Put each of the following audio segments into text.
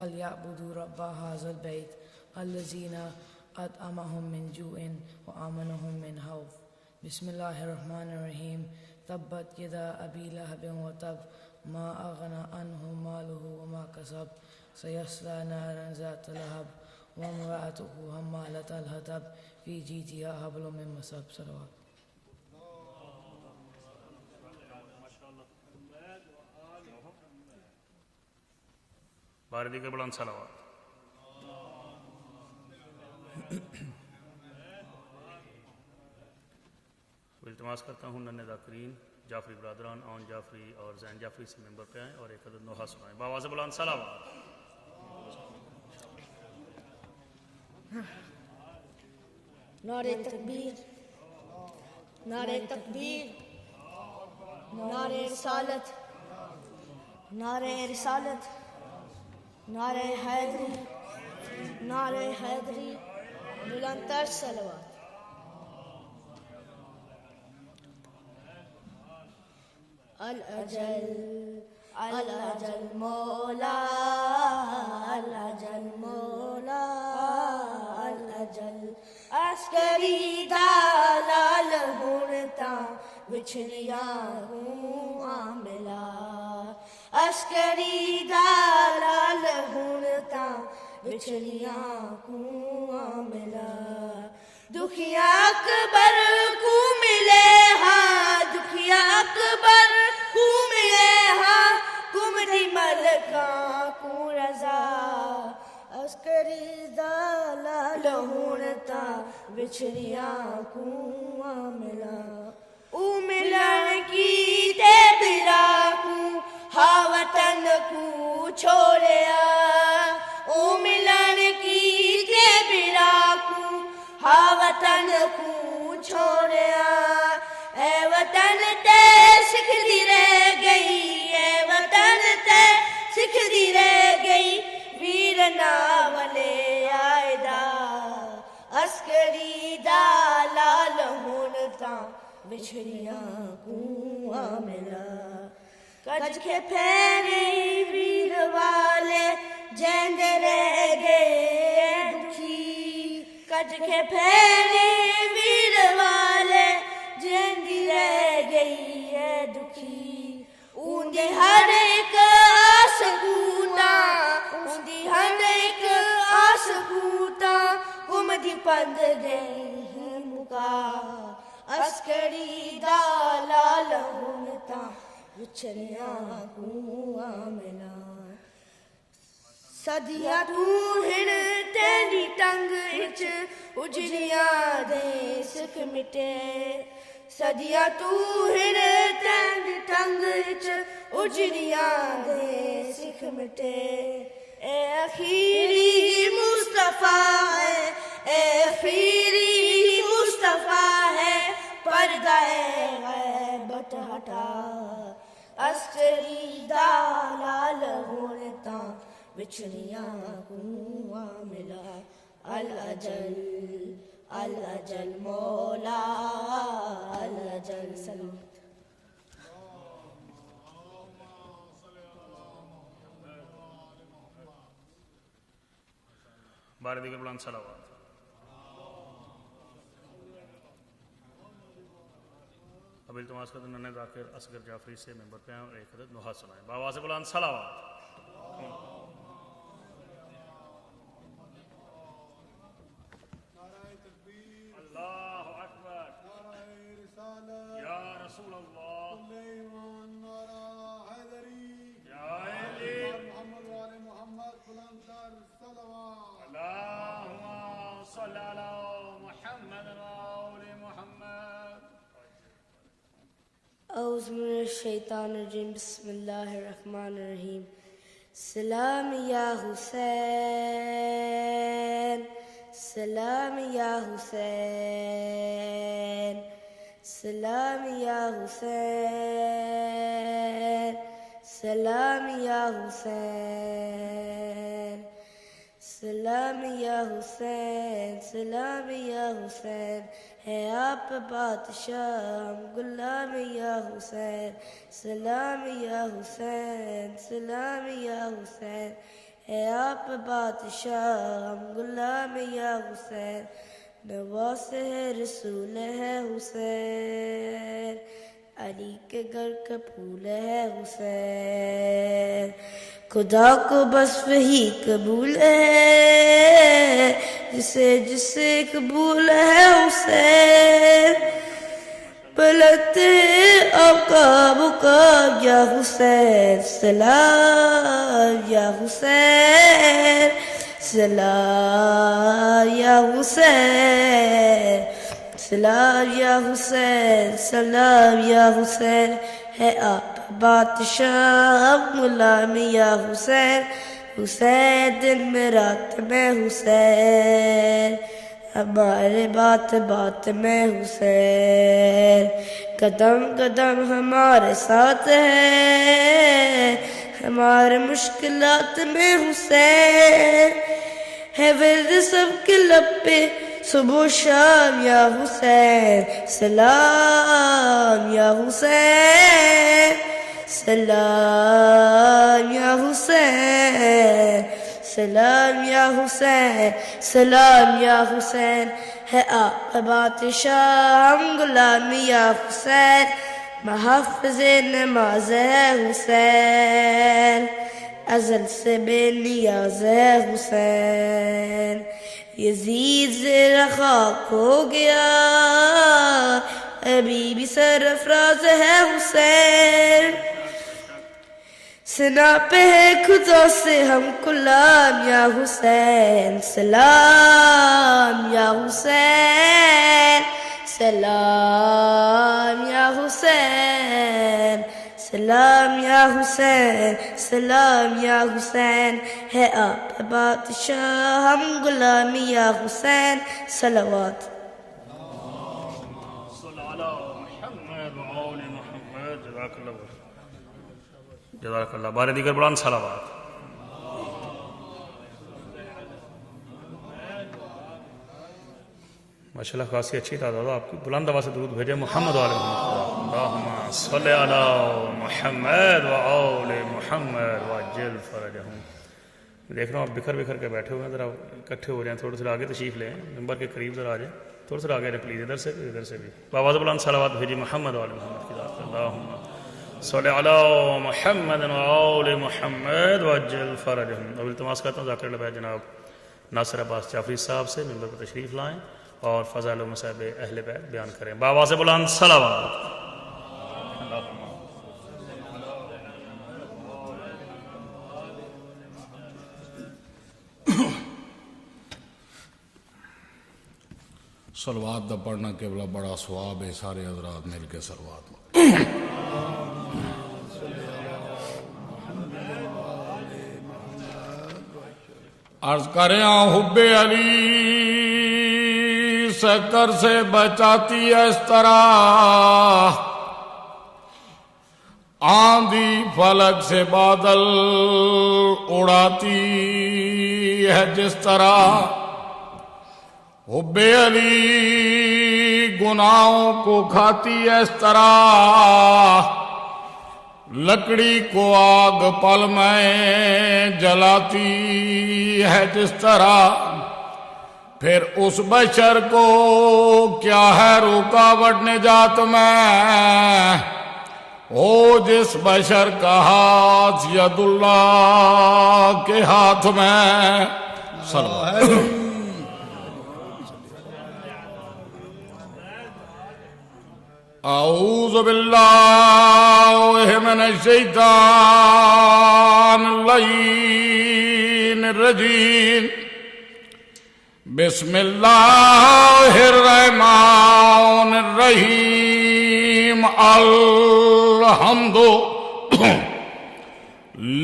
فليعبدوا رب هذا البيت الذين أطعمهم من جوع وآمنهم من خوف. بسم الله الرحمن الرحيم. تبت يدا أبي لهب وتب ما أغنى عنه ماله وما كسب سيصلى نارا ذات لهب وامرأته حمالة الحطب في جيدها حبل من مسد. صلوات. بار دیگر بلند صلوات. التماس کرتا ہوں ننھے ذاکرین جعفری برادران آن جعفری اور زین جعفری سے ممبر پہ آئیں اور ایک عدد نوحہ سنائیں. بآواز بلند صلوات. نعرہ تکبیر، نعرہ تکبیر، نعرہ رسالت، نعرہ رسالت، نعرہ حیدری، نعرہ حیدری، بلند تر صلوات. الاجل الاجل مولا، الاجل مولا، الاجل عسکری دلال ہونتا بچھڑیاں ہوں عاملہ، عسکری دلال ہونتا بچھڑیاں ہوں عاملہ. دکھیا اکبر کو ملے ہاں، دکھیا اکبر کو ملے ہاں، کمری ملکاں کو رضا، عسکری دلال ہونتا بچھڑیاں کو عاملہ. او ملن کی تے برا کو ہا وطن کو چھوڑیا، او ملن کی تے برا کو ہا وطن کو چھوڑیا. اے وطن تے سکھدی رہ گئی، اے وطن تے سکھدی رہ گئی، ویر ناولے آئے دا، عسکری دا لال ہونتا بچھڑیاں کو عاملہ. کج کے پھیرے ویر والے جیندے رہ گئے دکھی، کج کے پھیرے ویر والے جیندی رہ گئی ہے دکھی. اوندی ہر ایک آس گوتا، اوندی ہر ایک آس گوتا، کمدی پند گئی ہے مکا، عسکری دلال ہونتا بچھڑیاں کو عاملہ. صدیاں تو ہن تیری ٹنگ اچ اجڑیاں دے سکھ مٹے، صدیاں تو ہن تیری ٹنگ اچ اجڑیاں دے سکھ مٹے. اے اخیری مصطفیٰ ہے، اے اخیری مصطفیٰ ہے، پردہ غیبت ہٹا، عسکری دلال ہونتا بچھڑیاں کو عاملہ. الاجل الاجل مولا، الاجل. سلام. بار دیگر بلند صلوات. اب التماس کرتے ہیں ننھے ذاکر اصغر جعفری سے ممبر پہ آئیں اور ایک عدد نوحہ سنائیں. بآواز بلند صلوات. اللہ اکبر، یا رسول اللہ، نعرہ حیدری، یا علی محمد وآل محمد، بلند تر صلوات. اللہم صلی علی محمد وآل محمد. اعوذ من الشیطان الرجیم. بسم اللہ الرحمن الرحیم. سلام یا حسین، سلام یا حسین، سلام یا حسین، سلام یا حسین، سلام یا حسین، سلام یا حسین. ہے آپ بادشاہ غلام یا حسین، سلام یا حسین، سلام یا حسین. ہے آپ بادشاہ ہم غلام یا حسین نواز ہے رسول ہے حسین علی کے گھر کا پھول ہے حسین خدا کو بس وہی قبول ہے جسے قبول ہے حسین پلتے عقاب عقاب یا حسین سلام یا حسین سلام یا حسین سلام یا حسین سلام یا حسین ہے آپ بادشاہ ہم غلام یا حسین حسین دن میں رات میں حسین ہمارے بات بات میں حسین قدم قدم ہمارے ساتھ ہے ہمارے مشکلات میں حسین ہے ورد سب کے لب پہ صبح و شام یا حسین سلام یا حسین سلام یا حسین سلام یا حسین سلام یا حسین ہے آپ بادشاہ ہم غلام یا حسین محافظ نماز ہے حسین ازل سے بے نیاز ہے حسین یزید زیر خاک ہو گیا ابھی بھی سرفراز ہے حسین سنا پہ ہے خدا سے ہم غلام یا حسین سلام یا حسین سلام یا حسین سلام یا حسین سلام یا حسین ہے آپ بادشاہ ہم غلام یا حسین صلوات صلی علی محمد وآل محمد جزاک اللہ جزاک اللہ بار دیگر بلند صلوات ماشاءاللہ خاصی اچھی تعداد آپ کی بلند آواز سے درود بھیجے محمد وآل محمد اللہم صلی علی محمد وآل محمد وعجل فرجہم دیکھ رہا ہوں آپ بکھر کے بیٹھے ہوئے ہیں ذرا اکٹھے ہو جائیں تھوڑے سے آگے تشریف لیں ممبر کے قریب ذرا آ جائیں تھوڑے سے آگے پلیز ادھر سے بھی بآواز بلند صلوات بھیجی محمد وآل محمد کی ذات اللہم صلی علی محمد وآل محمد وعجل فرجہم اب التماس کرتا ہوں ذاکر العباد جناب ناصر عباس جعفری صاحب سے ممبر پر تشریف لائیں اور فضائل و مصائب اہل بیت بیان کریں بآواز بلند صلوات صلوات دا پڑھنا قبلہ بڑا ثواب ہے سارے حضرات مل کے صلوات عرض کریں حب علی سکر سے بچاتی ہے اس طرح آندھی فلک سے بادل اڑاتی ہے جس طرح حب علی گناہوں کو کھاتی ہے اس طرح لکڑی کو آگ پل میں جلاتی ہے جس طرح پھر اس بشر کو کیا ہے رکاوٹ نجات میں او جس بشر کا ہاتھ ید اللہ کے ہاتھ میں صلوات اعوذ باللہ من الشیطان اللعین الرجیم بسم اللہ الرحمن الرحیم الحمد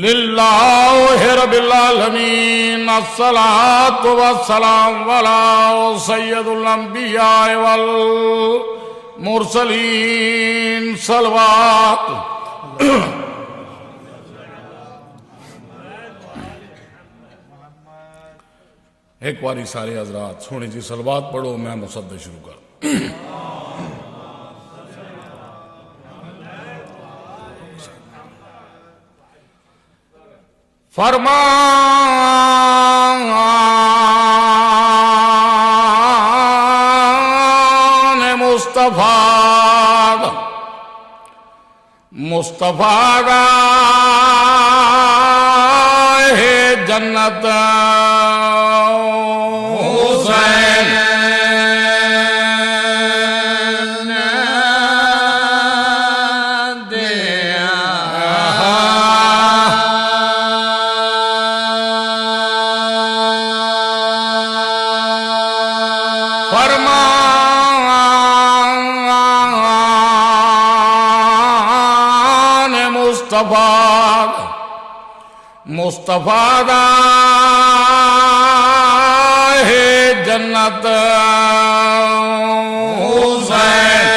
للہ رب العالمین الصلاة والسلام علی سید الانبیاء مرسلین صلوات ایک باری سارے حضرات سونے جی صلوات پڑھو میں مصدق شروع کر فرمان مصطفیٰ مصطفیٰ کا ہے جنت حسین مصطفیٰ دا ہے جنت حسین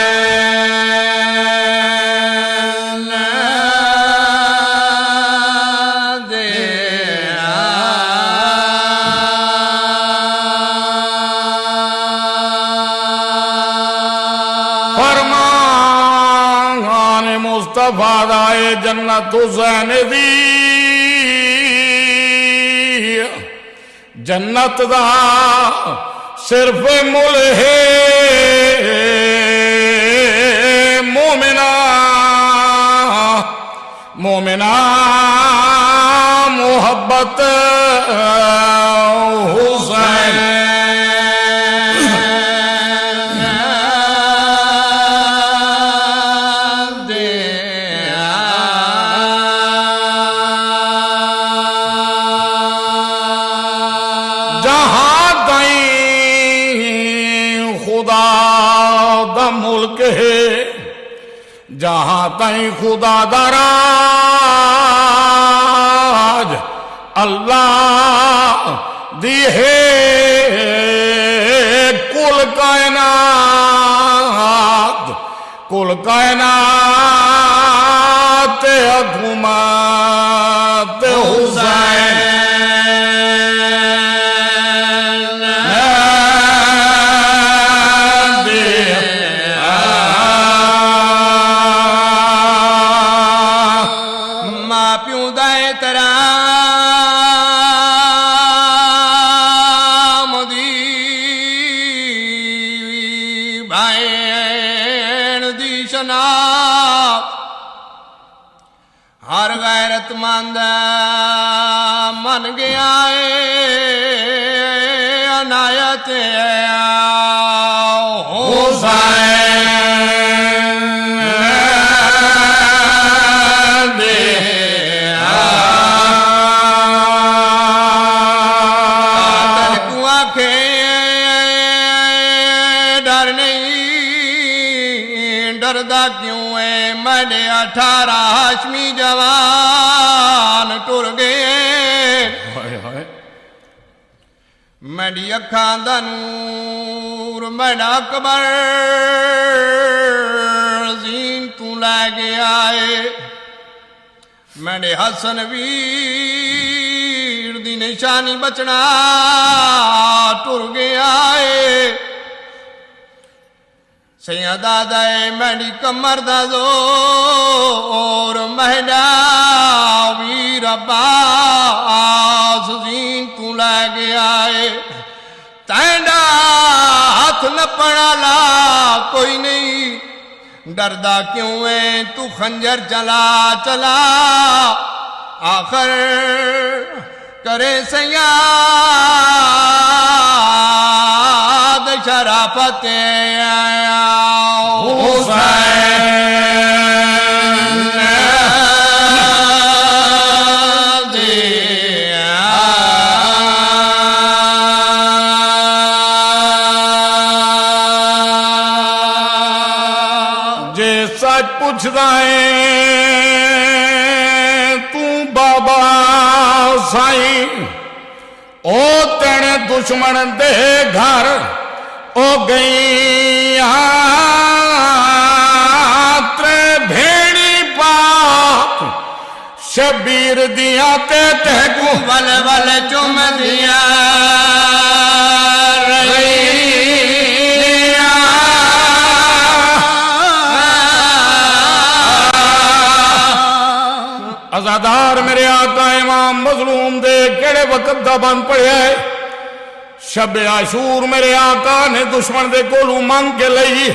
فرمان مصطفیٰ دا ہے جنت حسین دی جنت دا صرف مل ہے مومنہ محبت حسین ملک ہے جہاں تائیں خدا دا راج اللہ دی ہے کل کائنات حکومت حسین ہر غیرت مند من گیا عنایت حسین کو ڈر نہیں ڈردا کیوں ہے میں 18 ہاشمی جوان ٹر گئے میری اکھاں دا نور میرا اکبر زین تو لے گیا ہے میرے حسن ویر دی نشانی بچنا ٹر گیا ہے سیدہ دائے میری کمر دا زور مہدا ویر عباس زین تو لے گیا ہے تینڈا ہاتھ نپنا لا کوئی نہیں ڈردا کیوں ہے تو خنجر چلا چلا آخر کرے سیاد شرافت جے سچ پوچھدا ہے تو بابا سائیں او تیرے دشمن دے گھر او گئی ترے بھیڑی پاک شبیر دیا تے کو ول ول چوم دیا ازادار میرے آقا امام مظلوم کدا بن پڑیا ہے. شب عاشور میرے آقا نے دشمن دے کولوں منگ کے لئی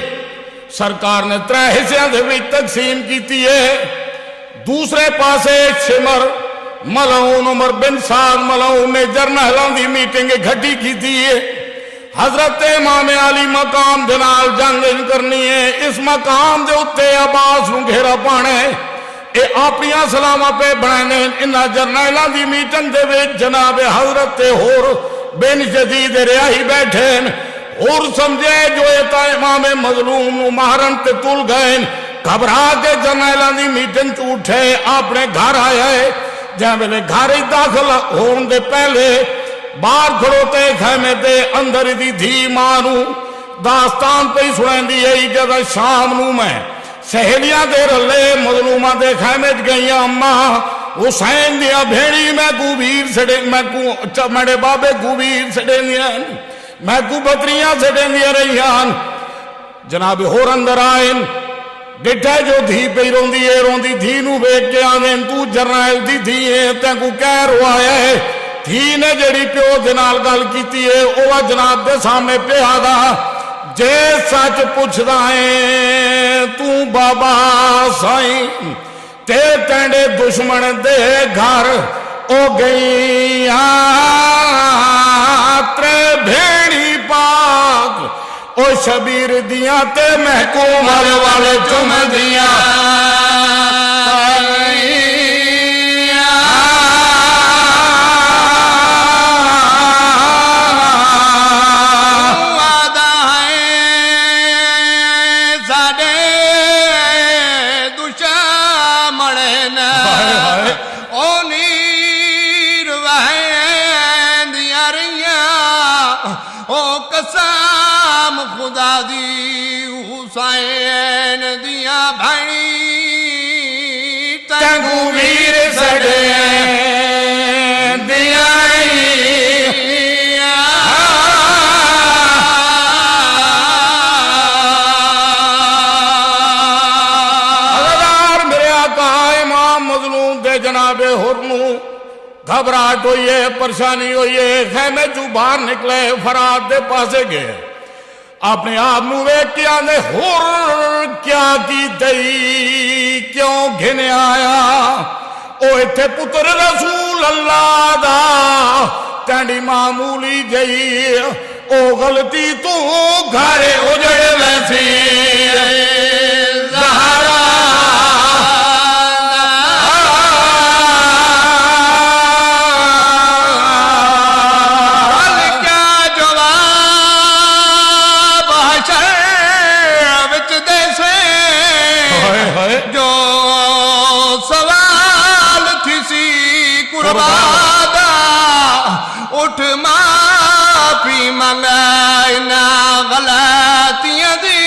سرکار نے 3 حصیاں دے وچ تقسیم کیتی ہے. دوسرے پاسے شمر ملعون عمر بن سعد ملعون نے جرنیلاں دی میٹنگ گھٹی کیتی ہے. حضرت امام علی مقام دے نال جنگ کرنی ہے. اس مقام دے اتے عباس نو گھیرا پانا ہے. اے اپنیاں سلامہ پہ بنانے انہاں جرنیلاں دی میٹنگ دے وچ جناب حضرت ہور بن جدید ریاہی بیٹھے اور سمجھے جو ایتا امام مظلوم نو مہرن تے تل گئے. گھبرا کے جرنیلاں دی میٹنگ چ اٹھے اپنے گھر آیا ہے. جہاں ویلے گھر داخل ہون دے پہلے باہر کھڑوتے خیمے دے اندر دی دھی مانو داستان پہ سنیں دی ہے. جد شام نو میں سہیلیاں دے رلے مظلومہ دے خیمے گئیاں اماں حسین دیا بھیڑی میں کو ویر سڑے میں کو میرے بابے کو ویر سڑے دیا میں کو بطریاں سڑے دیا رہیاں. جناب ہور اندر آئیں ڈٹھے جو دھی پہ روندی ہے روندی دھی نو بیک کے آنیں تو جرنیل دی دھی ہے تین کو کہہ روایا ہے. دھی نے جڑی پیو دنال گل کیتی ہے اوہ جناب دے سامنے پہ آدھا جے سچ پوچھ دائیں تو بابا سائیں تے تینڈے دشمن دے گھر او گئی ترے بھیڑی پاک او شبیر دیاں تے محکوم والے چم دیاں خدا دی حسین دیا بھائی تنگو ویر سڑے دیا میرے آقا امام مظلوم دے جناب حرمو گھبراہٹ ہوئی ہے پریشانی ہوئی ہے. خیمے جو باہر نکلے فرات دے پاسے گئے اپنے آپ نو ویکھ کے آندے ہور کیا کی دئی کیوں گھنے آیا او ایتھے پتر رسول اللہ دا تینڈی معمولی جئی او غلطی تو گھارے اجڑ ویسی زہرا جو سوال تھی سی قربادا اٹھ معافی منگائنا غلطیاں دی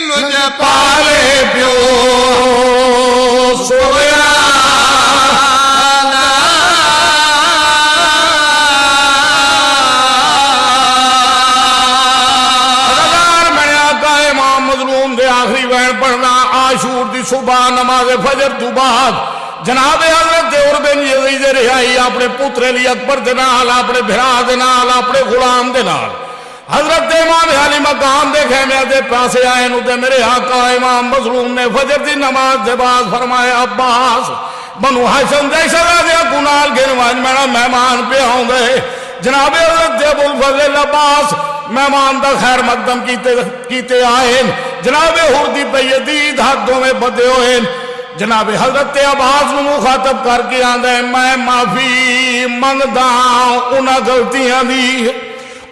لج پالے پیو سویا آخری وین پڑھنا عاشور دی صبح نماز فجر تو بعد جناب حضرت اور بن یزید رہائی اپنے پتر علی اکبر دے نال اپنے بھرا دے نال اپنے غلام دے نال حضرت امام علی مقام دے خیمے دے پاسے آئے نو تے میرے آقا امام مظلوم نے فجر دی نماز دے بعد فرمایا عباس بنو ہاشم دے شرع دے گنال گنواج میرا مہمان پہ آؤں دے. جناب حضرت ابو الفضل عباس مہمان دا خیر مقدم کیتے آئے. جناب حردی پہ یدید ہاتھوں میں بدے ہوئے. جناب حضرت عباس نو مخاطب کر کے آندے میں معافی منگدا انہاں غلطیاں دی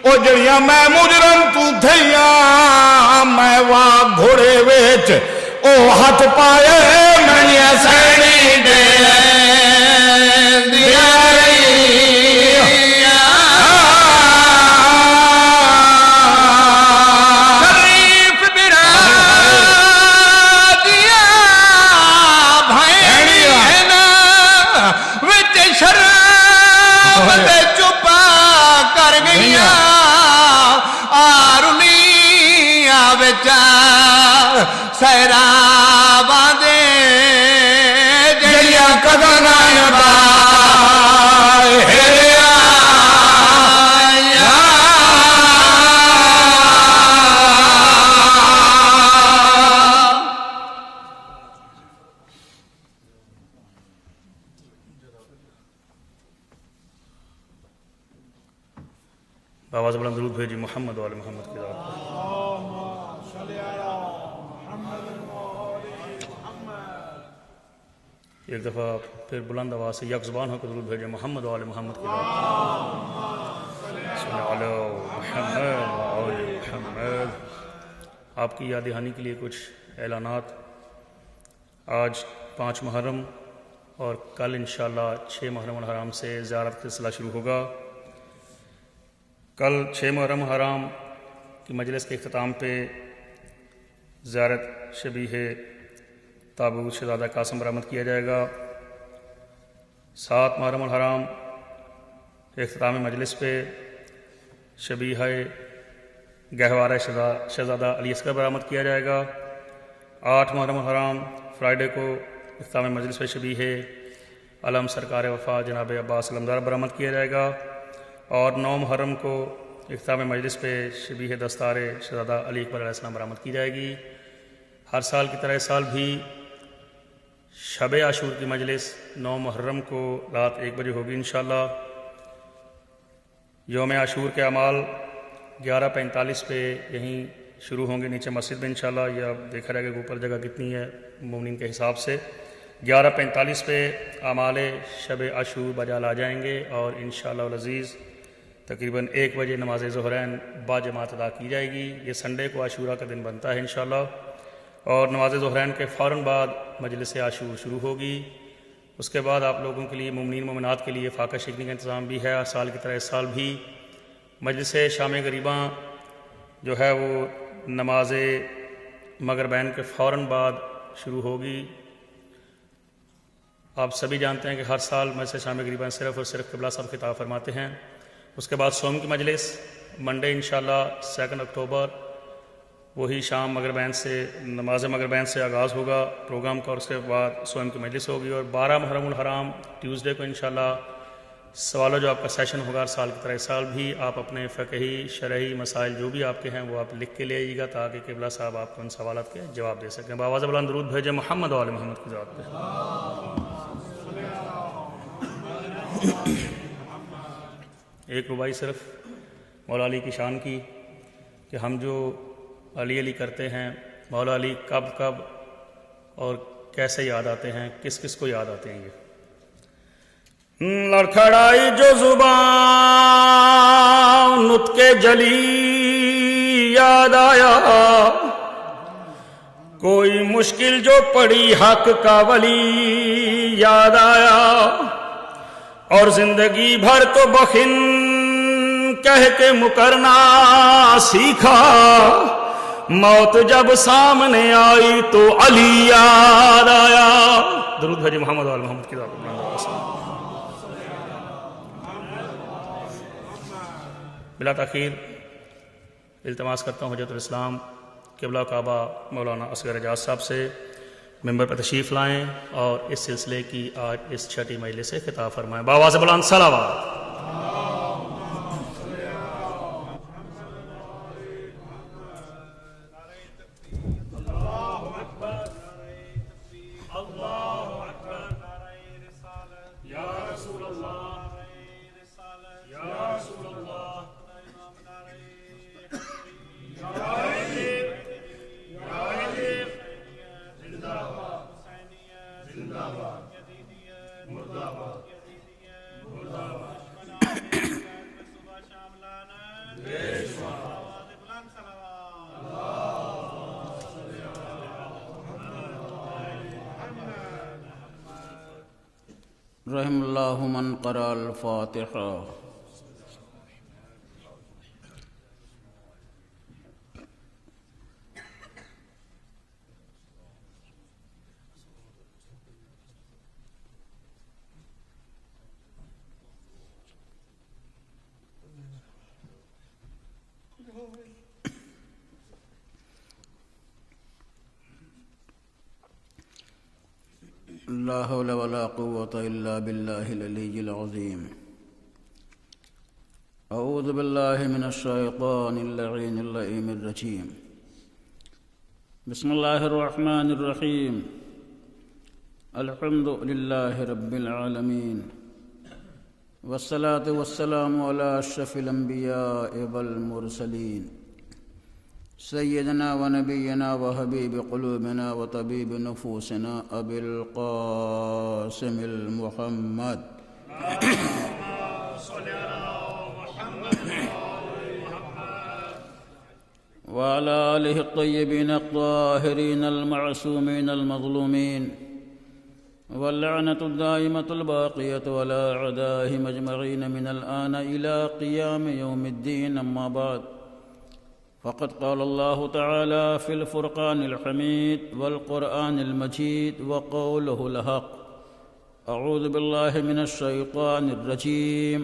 او جڑیاں میں مجرم تو تھیاں میں واہ گھوڑے وچ او ہاتھ پائے میں سینی دے سیراباں دے جڑیاں کداں نہ آواز بلند درود بھیجی محمد وآل محمد کی ذات پر. ایک دفعہ پھر بلند آواز سے یک زبان ہو کر درود بھیجے محمد وآل محمد کی ذات پر. صلی علی محمد وآل محمد. آپ کی یاد دہانی کے لیے کچھ اعلانات. آج 5 محرم اور کل انشاءاللہ 6 محرم الحرام سے زیارت کا سلسلہ شروع ہوگا. کل 6 محرم الحرام کی مجلس کے اختتام پہ زیارت شبیہ تابوت شہزادہ قاسم برآمد کیا جائے گا. 7 محرم الحرام اختتام مجلس پہ شبیہ گہوارہ شہزادہ علی اصغر برآمد کیا جائے گا. 8 محرم الحرام فرائیڈے کو اختتام مجلس پہ شبیہ علم سرکار وفا جناب عباس علمدار برآمد کیا جائے گا. اور 9 محرم کو اختتام مجلس پہ شبیہ دستار شہزادہ علی اکبر علیہ السلام برآمد کی جائے گی. ہر سال کی طرح اس سال بھی شب عاشور کی مجلس 9 محرم کو رات 1 بجے ہوگی انشاءاللہ. یوم عاشور کے اعمال 11:45 پہ یہیں شروع ہوں گے نیچے مسجد میں انشاءاللہ. یہ اب دیکھا جائے گا کہ اوپر جگہ کتنی ہے مومنین کے حساب سے. 11:45 پہ اعمال شب عاشور بجا لا جائیں گے اور انشاءاللہ العزیز تقریباً 1 بجے نماز ظہرین با جماعت ادا کی جائے گی. یہ سنڈے کو عاشورہ کا دن بنتا ہے انشاءاللہ. اور نماز ظہرین کے فوراً بعد مجلس عاشور شروع ہوگی. اس کے بعد آپ لوگوں کے لیے مومنین مومنات کے لیے فاقہ شکنی کا انتظام بھی ہے. سال کی طرح اس سال بھی مجلس شام غریباں جو ہے وہ نماز مغربین کے فوراً بعد شروع ہوگی. آپ سبھی جانتے ہیں کہ ہر سال مجلس شام غریباں صرف اور صرف قبلہ صاحب خطاب فرماتے ہیں. اس کے بعد سوم کی مجلس منڈے انشاءاللہ 2 اکتوبر وہی شام مغربین سے نماز مغربین سے آغاز ہوگا پروگرام کا. اور اس کے بعد سوم کی مجلس ہوگی. اور 12 محرم الحرام ٹیوزڈے کو انشاءاللہ سوال و جواب کا سیشن ہوگا. ہر سال کی طرح اس سال بھی آپ اپنے فقہی شرعی مسائل جو بھی آپ کے ہیں وہ آپ لکھ کے لے آئیے گا تاکہ قبلہ صاحب آپ کو ان سوالات کے جواب دے سکیں. بآواز بلند درود بھیجے محمد وآل محمد کی ذات پہ. ایک ربائی صرف مولا علی کی شان کی کہ ہم جو علی علی کرتے ہیں مولا علی کب کب اور کیسے یاد آتے ہیں, کس کس کو یاد آتے ہیں. یہ لڑکھڑائی جو زبان نطق جلی یاد آیا, کوئی مشکل جو پڑی حق کا ولی یاد آیا, اور زندگی بھر تو بخن کہہ کے مکرنا سیکھا, موت جب سامنے آئی تو علی یاد آیا. درود بھیجے محمد وآل محمد کی ذات پر. بلا تاخیر التماس کرتا ہوں حجت الاسلام قبلہ کعبہ مولانا اصغر اعجاز صاحب سے ممبر پر تشریف لائیں اور اس سلسلے کی آج اس 6ٹی مجلس سے خطاب فرمائیں. بآواز بلند صلوات. رحم اللہ من قرأ الفاتحہ. لا حول ولا قوة إلا بالله العلي العظيم. أعوذ بالله من الشيطان اللعين اللئيم الرجيم. بسم الله الرحمن الرحيم. الحمد لله رب العالمين والصلاة والسلام على أشرف الأنبياء والمرسلين سيدنا ونبينا وحبيب قلوبنا وطبيب نفوسنا أبي القاسم المحمد وعلى آله الطيبين الطاهرين المعصومين المظلومين واللعنة الدائمة الباقية على أعدائهم أجمعين من الآن إلى قيام يوم الدين. أما بعد، فقد قال الله تعالى في الفرقان الحميد والقرآن المجيد وقوله الحق: أعوذ بالله من الشيطان الرجيم.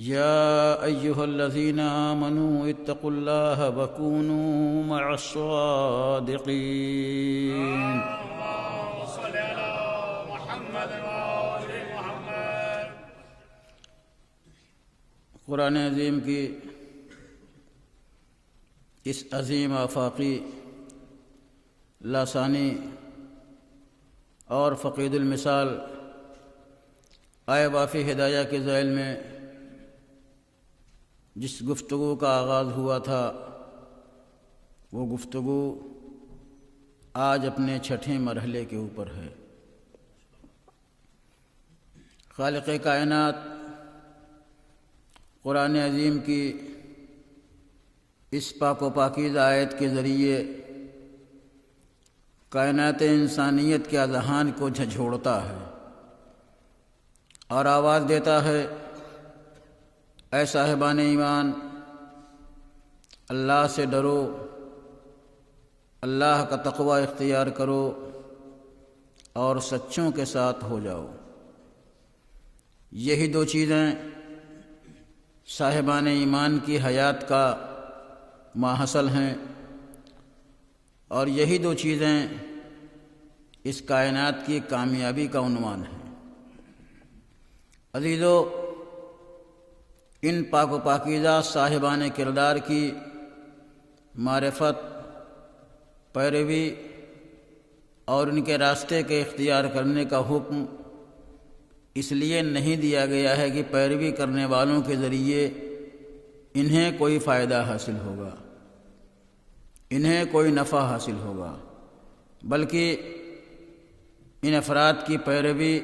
يا أيها الذين آمنوا اتقوا الله وكونوا مع الصادقين. قرآن عظیم کی اس عظیم آفاقی لاسانی اور فقید المثال آئے وافی ہدایہ کے ذیل میں جس گفتگو کا آغاز ہوا تھا، وہ گفتگو آج اپنے چھٹے مرحلے کے اوپر ہے۔ خالق کائنات قرآن عظیم کی اس پاک و پاکیزہ آیت کے ذریعے کائنات انسانیت کے اذہان کو جھنجھوڑتا ہے اور آواز دیتا ہے: اے صاحبان ایمان، اللہ سے ڈرو، اللہ کا تقوی اختیار کرو اور سچوں کے ساتھ ہو جاؤ۔ یہی دو چیزیں صاحبان ایمان کی حیات کا ماحصل ہیں، اور یہی دو چیزیں اس کائنات کی کامیابی کا عنوان ہیں۔ عزیزو، ان پاک و پاکیزہ صاحبان کردار کی معرفت، پیروی اور ان کے راستے کے اختیار کرنے کا حکم اس لیے نہیں دیا گیا ہے کہ پیروی کرنے والوں کے ذریعے انہیں کوئی فائدہ حاصل ہوگا، انہیں کوئی نفع حاصل ہوگا، بلکہ ان افراد کی پیروی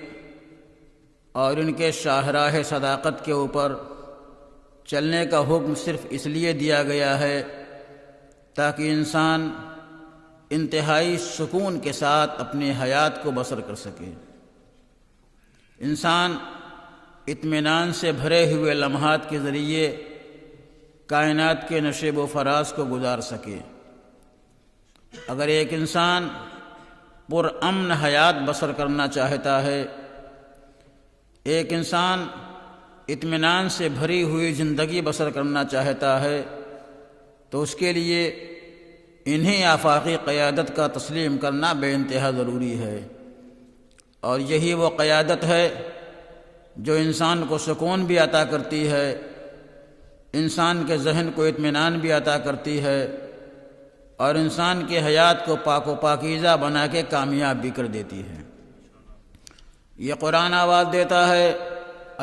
اور ان کے شاہراہ صداقت کے اوپر چلنے کا حکم صرف اس لیے دیا گیا ہے تاکہ انسان انتہائی سکون کے ساتھ اپنی حیات کو بسر کر سکے، انسان اطمینان سے بھرے ہوئے لمحات کے ذریعے کائنات کے نشیب و فراز کو گزار سکے۔ اگر ایک انسان پرامن حیات بسر کرنا چاہتا ہے، ایک انسان اطمینان سے بھری ہوئی زندگی بسر کرنا چاہتا ہے، تو اس کے لیے انہیں آفاقی قیادت کا تسلیم کرنا بے انتہا ضروری ہے، اور یہی وہ قیادت ہے جو انسان کو سکون بھی عطا کرتی ہے، انسان کے ذہن کو اطمینان بھی عطا کرتی ہے، اور انسان کی حیات کو پاک و پاکیزہ بنا کے کامیاب بھی کر دیتی ہے۔ یہ قرآن آواز دیتا ہے: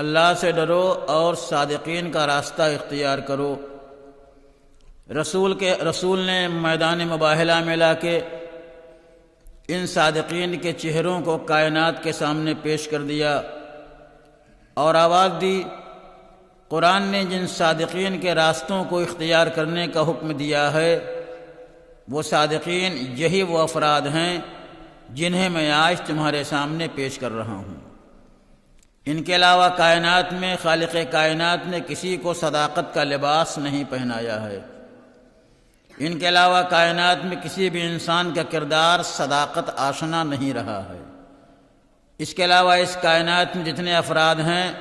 اللہ سے ڈرو اور صادقین کا راستہ اختیار کرو۔ رسول نے میدان مباہلہ میں لا کے ان صادقین کے چہروں کو کائنات کے سامنے پیش کر دیا اور آواز دی: قرآن نے جن صادقین کے راستوں کو اختیار کرنے کا حکم دیا ہے، وہ صادقین یہی وہ افراد ہیں جنہیں میں آج تمہارے سامنے پیش کر رہا ہوں۔ ان کے علاوہ کائنات میں خالق کائنات نے کسی کو صداقت کا لباس نہیں پہنایا ہے، ان کے علاوہ کائنات میں کسی بھی انسان کا کردار صداقت آشنا نہیں رہا ہے۔ اس کے علاوہ اس کائنات میں جتنے افراد ہیں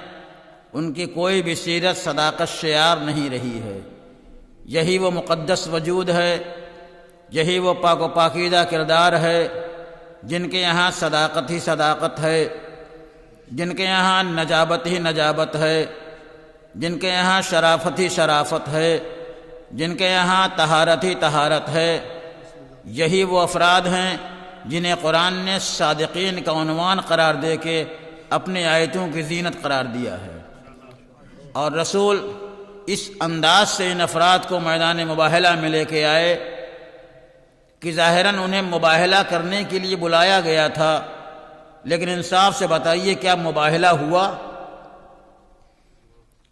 ان کی کوئی بھی سیرت صداقت شعار نہیں رہی ہے۔ یہی وہ مقدس وجود ہے، یہی وہ پاک و پاکیزہ کردار ہے جن کے یہاں صداقت ہی صداقت ہے، جن کے یہاں نجابت ہی نجابت ہے، جن کے یہاں شرافت ہی شرافت ہے، جن کے یہاں طہارت ہی طہارت ہے۔ یہی وہ افراد ہیں جنہیں قرآن نے صادقین کا عنوان قرار دے کے اپنی آیتوں کی زینت قرار دیا ہے۔ اور رسول اس انداز سے ان افراد کو میدان مباہلہ میں لے کے آئے کہ ظاہراً انہیں مباہلہ کرنے کے لیے بلایا گیا تھا، لیکن انصاف سے بتائیے کیا مباہلہ ہوا؟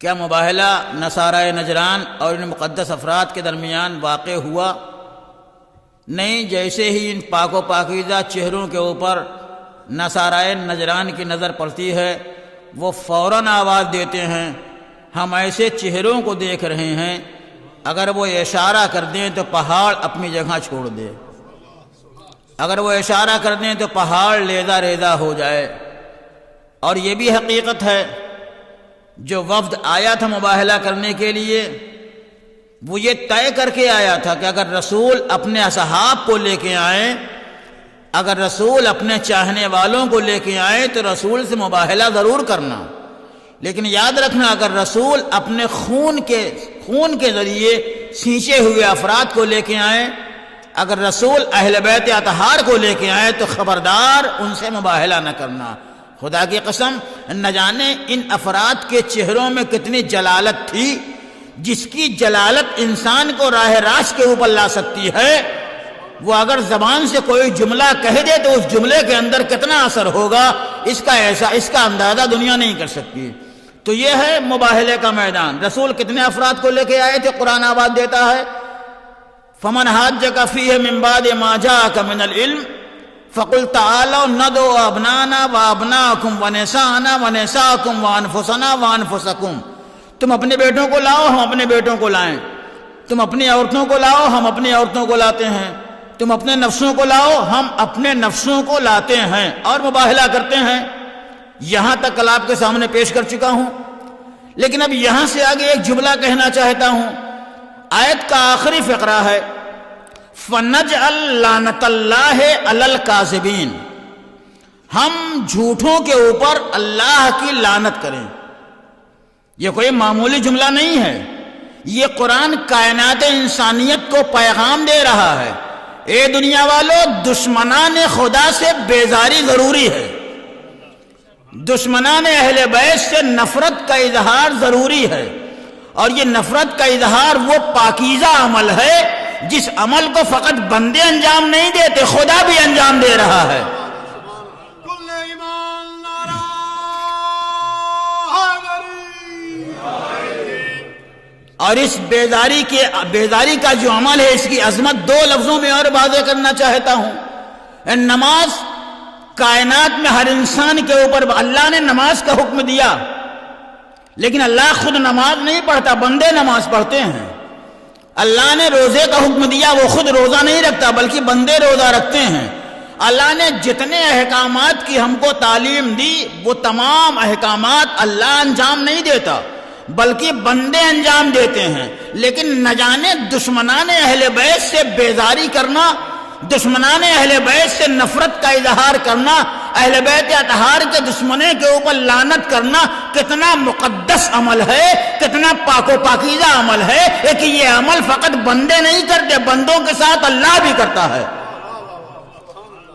کیا مباہلہ نصارائے نجران اور ان مقدس افراد کے درمیان واقع ہوا؟ نہیں، جیسے ہی ان پاک و پاکیزہ چہروں کے اوپر نصارائے نجران کی نظر پڑتی ہے وہ فوراً آواز دیتے ہیں، ہم ایسے چہروں کو دیکھ رہے ہیں اگر وہ اشارہ کر دیں تو پہاڑ اپنی جگہ چھوڑ دے، اگر وہ اشارہ کر دیں تو پہاڑ لیزہ ریزہ ہو جائے۔ اور یہ بھی حقیقت ہے، جو وفد آیا تھا مباہلہ کرنے کے لیے وہ یہ طے کر کے آیا تھا کہ اگر رسول اپنے اصحاب کو لے کے آئیں، اگر رسول اپنے چاہنے والوں کو لے کے آئیں تو رسول سے مباہلہ ضرور کرنا، لیکن یاد رکھنا اگر رسول اپنے خون کے ذریعے سینچے ہوئے افراد کو لے کے آئیں، اگر رسول اہل بیت اطہار کو لے کے آئیں تو خبردار ان سے مباہلہ نہ کرنا۔ خدا کی قسم نہ جانے ان افراد کے چہروں میں کتنی جلالت تھی، جس کی جلالت انسان کو راہ راست کے اوپر لا سکتی ہے۔ وہ اگر زبان سے کوئی جملہ کہہ دے تو اس جملے کے اندر کتنا اثر ہوگا اس کا اندازہ دنیا نہیں کر سکتی۔ تو یہ ہے مباہلے کا میدان۔ رسول کتنے افراد کو لے کے آئے تھے؟ قرآن آواز دیتا ہے فَمَنْ حَاجَّكَ فِيهِ مِنْ بَعْدِ مَا جَاءَكَ مِنَ الْعِلْمِ فَقُلْ تَعَالَوْا نَدْعُ أَبْنَاءَنَا وَأَبْنَاءَكُمْ وَنِسَاءَنَا وَنِسَاءَكُمْ وَأَنفُسَنَا وَأَنفُسَكُمْ۔ تم اپنے بیٹوں کو لاؤ، ہم اپنے بیٹوں کو لائیں، تم اپنی عورتوں کو لاؤ، ہم اپنی عورتوں کو لاتے ہیں، تم اپنے نفسوں کو لاؤ، ہم اپنے نفسوں کو لاتے ہیں اور مباہلہ کرتے ہیں۔ یہاں تک کل آپ کے سامنے پیش کر چکا ہوں، لیکن اب یہاں سے آگے ایک جملہ کہنا چاہتا ہوں۔ آیت کا آخری فقرہ ہے فَنَجْعَلْ لَعْنَتَ اللَّهِ عَلَى الْكَاذِبِينَ، ہم جھوٹوں کے اوپر اللہ کی لعنت کریں۔ یہ کوئی معمولی جملہ نہیں ہے، یہ قرآن کائنات انسانیت کو پیغام دے رہا ہے، اے دنیا والو دشمنان خدا سے بیزاری ضروری ہے، دشمنان اہل بیت سے نفرت کا اظہار ضروری ہے، اور یہ نفرت کا اظہار وہ پاکیزہ عمل ہے جس عمل کو فقط بندے انجام نہیں دیتے، خدا بھی انجام دے رہا ہے۔ کل ایمان نعرہ حیدری۔ اور اس بیداری کا جو عمل ہے اس کی عظمت دو لفظوں میں اور واضح کرنا چاہتا ہوں۔ نماز کائنات میں ہر انسان کے اوپر اللہ نے نماز کا حکم دیا، لیکن اللہ خود نماز نہیں پڑھتا، بندے نماز پڑھتے ہیں۔ اللہ نے روزے کا حکم دیا، وہ خود روزہ نہیں رکھتا بلکہ بندے روزہ رکھتے ہیں۔ اللہ نے جتنے احکامات کی ہم کو تعلیم دی وہ تمام احکامات اللہ انجام نہیں دیتا بلکہ بندے انجام دیتے ہیں، لیکن نہ جانے دشمنان اہل بیت سے بیزاری کرنا، دشمنان اہل بیت سے نفرت کا اظہار کرنا، اہل بیت اطہار کے دشمنے کے اوپر لعنت کرنا کتنا مقدس عمل ہے، کتنا پاک و پاکیزہ عمل ہے کہ یہ عمل فقط بندے نہیں کرتے، بندوں کے ساتھ اللہ بھی کرتا ہے۔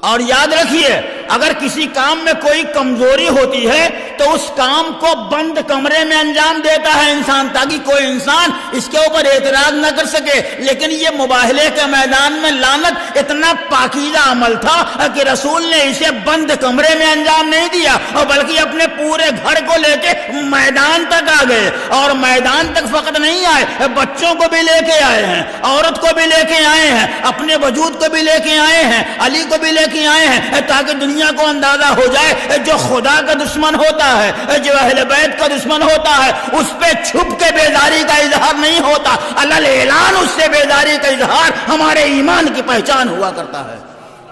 اور یاد رکھیے اگر کسی کام میں کوئی کمزوری ہوتی ہے تو اس کام کو بند کمرے میں انجام دیتا ہے انسان تاکہ کوئی انسان اس کے اوپر اعتراض نہ کر سکے، لیکن یہ مباہلے کے میدان میں لعنت اتنا پاکیزہ عمل تھا کہ رسول نے اسے بند کمرے میں انجام نہیں دیا اور بلکہ اپنے پورے گھر کو لے کے میدان تک آ گئے، اور میدان تک فقط نہیں آئے، بچوں کو بھی لے کے آئے ہیں، عورت کو بھی لے کے آئے ہیں، اپنے وجود کو بھی لے کے آئے ہیں، علی کو بھی لے کے آئے ہیں، تاکہ دنیا کو اندازہ ہو جائے جو خدا کا دشمن ہوتا ہے، جو اہل بیت کا دشمن ہوتا ہے، اس پہ چھپ کے بیزاری کا اظہار نہیں ہوتا، علل اعلان اس سے بیزاری کا اظہار ہمارے ایمان کی پہچان ہوا کرتا ہے۔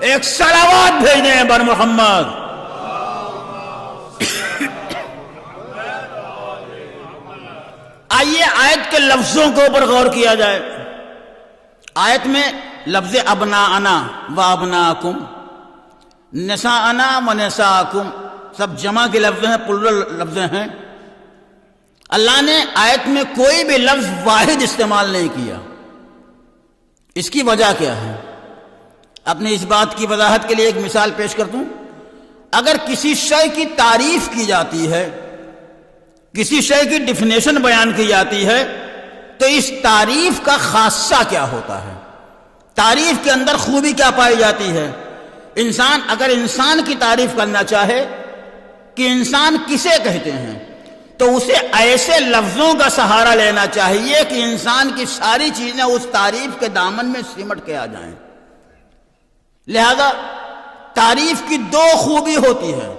ایک صلوات بھیج دیں بر محمد۔ آئیے آیت کے لفظوں کے اوپر غور کیا جائے۔ آیت میں لفظ ابناءنا و ابناکم، نساءنا و نساءکم سب جمع کے لفظ ہیں، پلرل لفظ ہیں۔ اللہ نے آیت میں کوئی بھی لفظ واحد استعمال نہیں کیا۔ اس کی وجہ کیا ہے؟ اپنی اس بات کی وضاحت کے لیے ایک مثال پیش کر دوں۔ اگر کسی شے کی تعریف کی جاتی ہے کسی شے کی ڈیفینیشن بیان کی جاتی ہے تو اس تعریف کا خاصہ کیا ہوتا ہے، تعریف کے اندر خوبی کیا پائی جاتی ہے۔ انسان اگر انسان کی تعریف کرنا چاہے کہ انسان کسے کہتے ہیں تو اسے ایسے لفظوں کا سہارا لینا چاہیے کہ انسان کی ساری چیزیں اس تعریف کے دامن میں سمٹ کے آ جائیں۔ لہذا تعریف کی دو خوبی ہوتی ہے۔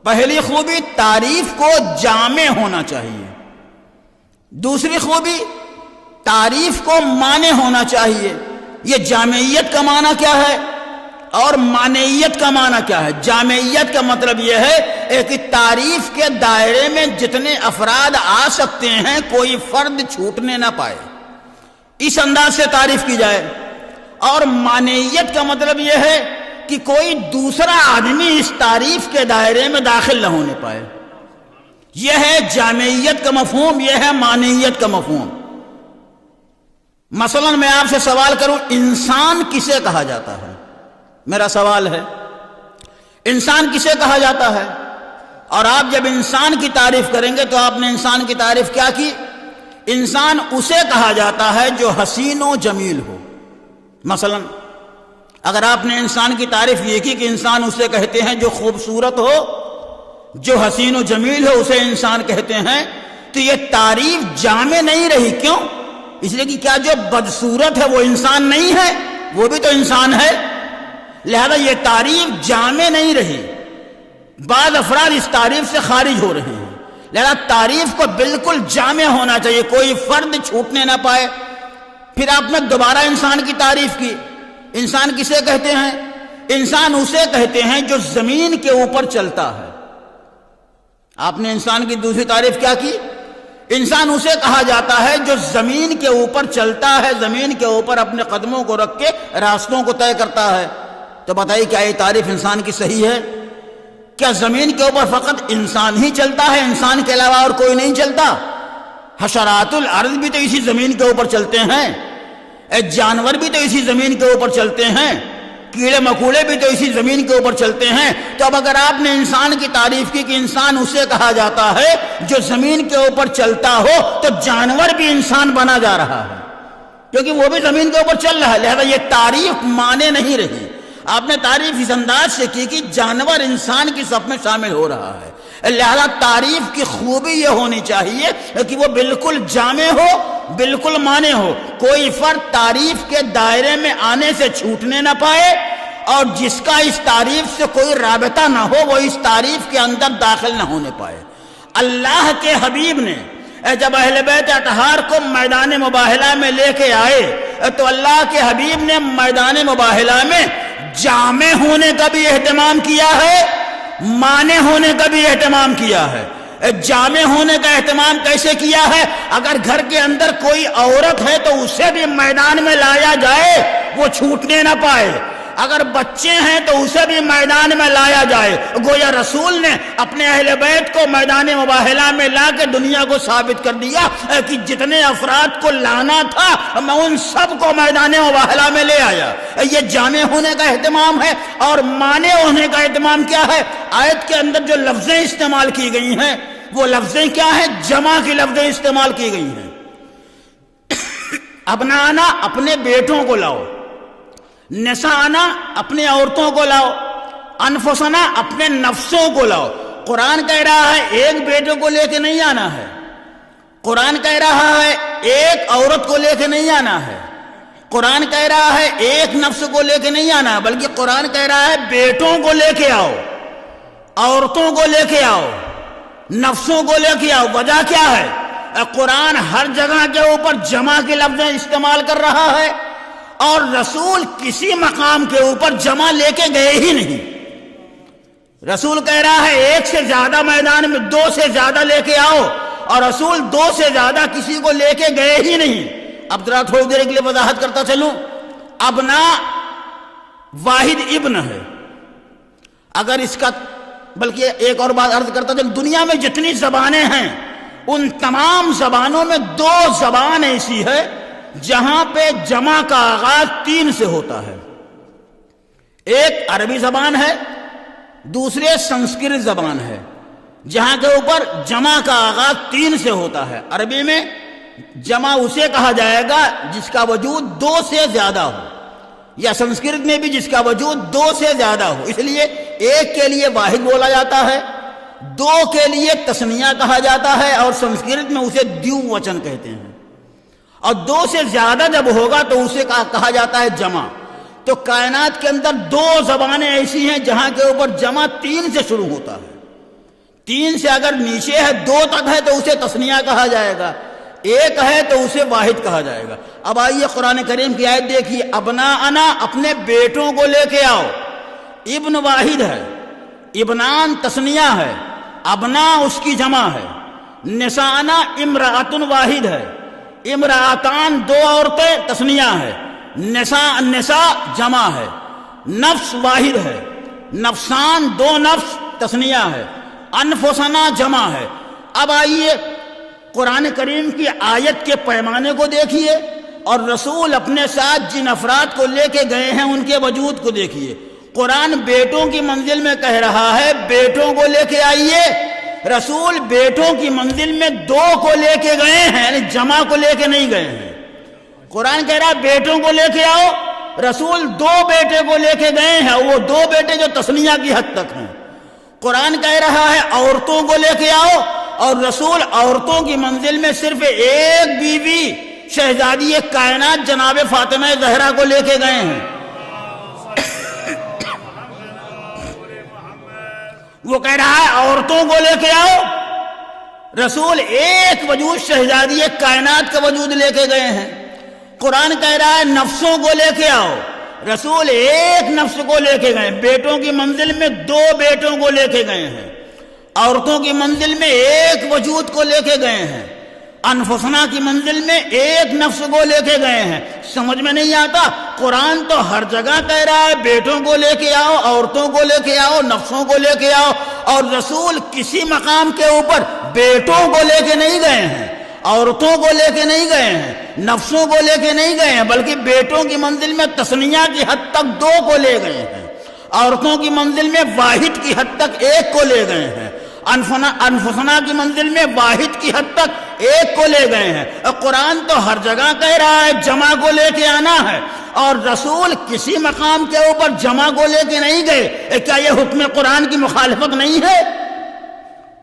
پہلی خوبی تعریف کو جامع ہونا چاہیے، دوسری خوبی تعریف کو معنی ہونا چاہیے۔ یہ جامعیت کا معنی کیا ہے اور معنیت کا معنی کیا ہے؟ جامعیت کا مطلب یہ ہے کہ تعریف کے دائرے میں جتنے افراد آ سکتے ہیں کوئی فرد چھوٹنے نہ پائے، اس انداز سے تعریف کی جائے۔ اور معنیت کا مطلب یہ ہے کہ کوئی دوسرا آدمی اس تعریف کے دائرے میں داخل نہ ہونے پائے۔ یہ ہے جامعیت کا مفہوم، یہ ہے معنیت کا مفہوم۔ مثلا میں آپ سے سوال کروں، انسان کسے کہا جاتا ہے؟ میرا سوال ہے، انسان کسے کہا جاتا ہے؟ اور آپ جب انسان کی تعریف کریں گے تو آپ نے انسان کی تعریف کیا کی؟ انسان اسے کہا جاتا ہے جو حسین و جمیل ہو۔ مثلا اگر آپ نے انسان کی تعریف یہ کی کہ انسان اسے کہتے ہیں جو خوبصورت ہو، جو حسین و جمیل ہو، اسے انسان کہتے ہیں، تو یہ تعریف جامع نہیں رہی۔ کیوں؟ اس لیے کہ کیا جو بدصورت ہے وہ انسان نہیں ہے؟ وہ بھی تو انسان ہے۔ لہذا یہ تعریف جامع نہیں رہی، بعض افراد اس تعریف سے خارج ہو رہے ہیں۔ لہذا تعریف کو بالکل جامع ہونا چاہیے، کوئی فرد چھوٹنے نہ پائے۔ پھر آپ نے دوبارہ انسان کی تعریف کی۔ انسان کسے کہتے ہیں؟ انسان اسے کہتے ہیں جو زمین کے اوپر چلتا ہے۔ آپ نے انسان کی دوسری تعریف کیا کی؟ انسان اسے کہا جاتا ہے جو زمین کے اوپر چلتا ہے، زمین کے اوپر اپنے قدموں کو رکھ کے راستوں کو طے کرتا ہے۔ تو بتائیے کیا یہ تعریف انسان کی صحیح ہے؟ کیا زمین کے اوپر فقط انسان ہی چلتا ہے، انسان کے علاوہ اور کوئی نہیں چلتا؟ حشرات الارض بھی تو اسی زمین کے اوپر چلتے ہیں، جانور بھی تو اسی زمین کے اوپر چلتے ہیں، کیڑے مکوڑے بھی تو اسی زمین کے اوپر چلتے ہیں۔ تو اب اگر آپ نے انسان کی تعریف کی کہ انسان اسے کہا جاتا ہے جو زمین کے اوپر چلتا ہو، تو جانور بھی انسان بنا جا رہا ہے کیونکہ وہ بھی زمین کے اوپر چل رہا ہے۔ لہذا یہ تعریف معنی نہیں رہی۔ آپ نے تعریف اس انداز سے کی کہ جانور انسان کی صف میں شامل ہو رہا ہے۔ لہذا تعریف کی خوبی یہ ہونی چاہیے کہ وہ بالکل جامع ہو، بالکل معنی ہو، کوئی فرد تعریف کے دائرے میں آنے سے چھوٹنے نہ پائے، اور جس کا اس تعریف سے کوئی رابطہ نہ ہو وہ اس تعریف کے اندر داخل نہ ہونے پائے۔ اللہ کے حبیب نے جب اہل بیت اطہار کو میدان مباہلہ میں لے کے آئے تو اللہ کے حبیب نے میدان مباہلہ میں جامع ہونے کا بھی اہتمام کیا ہے، معنی ہونے کا بھی اہتمام کیا ہے۔ جامع ہونے کا اہتمام کیسے کیا ہے؟ اگر گھر کے اندر کوئی عورت ہے تو اسے بھی میدان میں لایا جائے، وہ چھوٹنے نہ پائے۔ اگر بچے ہیں تو اسے بھی میدان میں لایا جائے۔ گویا رسول نے اپنے اہل بیت کو میدان مباہلہ میں لا کے دنیا کو ثابت کر دیا کہ جتنے افراد کو لانا تھا میں ان سب کو میدان مباہلہ میں لے آیا۔ یہ جامع ہونے کا اہتمام ہے۔ اور معنی ہونے کا اہتمام کیا ہے؟ آیت کے اندر جو لفظیں استعمال کی گئی ہیں وہ لفظیں کیا ہیں؟ جمع کی لفظیں استعمال کی گئی ہیں۔ ابنانا اپنے بیٹوں کو لاؤ، نسانا اپنے عورتوں کو لاؤ، انفسنا اپنے نفسوں کو لاؤ۔ قرآن کہہ رہا ہے ایک بیٹے کو لے کے نہیں آنا ہے، قرآن کہہ رہا ہے ایک عورت کو لے کے نہیں آنا ہے، قرآن کہہ رہا ہے ایک نفس کو لے کے نہیں آنا، بلکہ قرآن کہہ رہا ہے بیٹوں کو لے کے آؤ، عورتوں کو لے کے آؤ، نفسوں کو لے کے آؤ۔ وجہ کیا ہے؟ قرآن ہر جگہ کے اوپر جمع کے لفظیں استعمال کر رہا ہے، اور رسول کسی مقام کے اوپر جمع لے کے گئے ہی نہیں۔ رسول کہہ رہا ہے ایک سے زیادہ میدان میں دو سے زیادہ لے کے آؤ، اور رسول دو سے زیادہ کسی کو لے کے گئے ہی نہیں۔ اب ذرا تھوڑی دیر کے لیے وضاحت کرتا چلوں۔ ابنا واحد ابن ہے، اگر اس کا بلکہ ایک اور بات عرض کرتا چلوں، دنیا میں جتنی زبانیں ہیں ان تمام زبانوں میں دو زبان ایسی ہے جہاں پہ جمع کا آغاز 3 سے ہوتا ہے۔ ایک عربی زبان ہے، دوسرے سنسکرت زبان ہے۔ جہاں کے اوپر جمع کا آغاز 3 سے ہوتا ہے. عربی میں جمع اسے کہا جائے گا جس کا وجود 2 سے زیادہ ہو، یا سنسکرت میں بھی جس کا وجود 2 سے زیادہ ہو. اس لیے ایک کے لیے واحد بولا جاتا ہے، 2 کے لیے تسنیہ کہا جاتا ہے، اور سنسکرت میں اسے دیو وچن کہتے ہیں. اور 2 سے زیادہ جب ہوگا تو اسے کہا جاتا ہے جمع. تو کائنات کے اندر 2 زبانیں ایسی ہیں جہاں کے اوپر جمع 3 سے شروع ہوتا ہے. 3 سے اگر نیچے ہے 2 تک ہے تو اسے تسنیہ کہا جائے گا، 1 ہے تو اسے واحد کہا جائے گا. اب آئیے قرآن کریم کی آیت دیکھیے. ابناءنا، اپنے بیٹوں کو لے کے آؤ. ابن واحد ہے، ابنان تسنیہ ہے، ابنا اس کی جمع ہے. نسانا امرأتن واحد ہے، امرأتان 2 عورتیں تسنیہ ہے، نساء جمع ہے. نفس واحد ہے، نفسان 2 نفس تسنیہ ہے. انفسنا جمع ہے. اب آئیے قرآن کریم کی آیت کے پیمانے کو دیکھیے اور رسول اپنے ساتھ جن افراد کو لے کے گئے ہیں ان کے وجود کو دیکھیے. قرآن بیٹوں کی منزل میں کہہ رہا ہے بیٹوں کو لے کے آئیے. رسول بیٹوں کی منزل میں 2 کو لے کے گئے ہیں، یعنی جمع کو لے کے نہیں گئے ہیں. قرآن کہہ رہا ہے بیٹوں کو لے کے آؤ، رسول 2 بیٹے کو لے کے گئے ہیں، وہ 2 بیٹے جو تسنیہ کی حد تک ہیں. قرآن کہہ رہا ہے عورتوں کو لے کے آؤ، اور رسول عورتوں کی منزل میں صرف 1 بیوی شہزادی کائنات جناب فاطمہ زہرا کو لے کے گئے ہیں. وہ کہہ رہا ہے عورتوں کو لے کے آؤ، رسول 1 وجود شہزادی کائنات کا وجود لے کے گئے ہیں. قرآن کہہ رہا ہے نفسوں کو لے کے آؤ، رسول 1 نفس کو لے کے گئے. بیٹوں کی منزل میں 2 بیٹوں کو لے کے گئے ہیں، عورتوں کی منزل میں 1 وجود کو لے کے گئے ہیں. انفسنا کی منزل میں 1 نفس کو لے کے گئے ہیں. سمجھ میں نہیں آتا؟ قرآن تو ہر جگہ کہہ رہا ہے بیٹوں کو لے کے آؤ، عورتوں کو لے کے آؤ، نفسوں کو لے کے آؤ، اور رسول کسی مقام کے اوپر بیٹوں کو لے کے نہیں گئے ہیں، عورتوں کو لے کے نہیں گئے ہیں، نفسوں کو لے کے نہیں گئے ہیں، بلکہ بیٹوں کی منزل میں تسنیہ کی حد تک 2 کو لے گئے ہیں، عورتوں کی منزل میں واحد کی حد تک 1 کو لے گئے ہیں، انفسنا کی منزل میں واحد کی حد تک 1 کو لے گئے ہیں. قرآن تو ہر جگہ کہہ رہا ہے جمع کو لے کے آنا ہے، اور رسول کسی مقام کے اوپر جمع کو لے کے نہیں گئے. کیا یہ حکم قرآن کی مخالفت نہیں ہے؟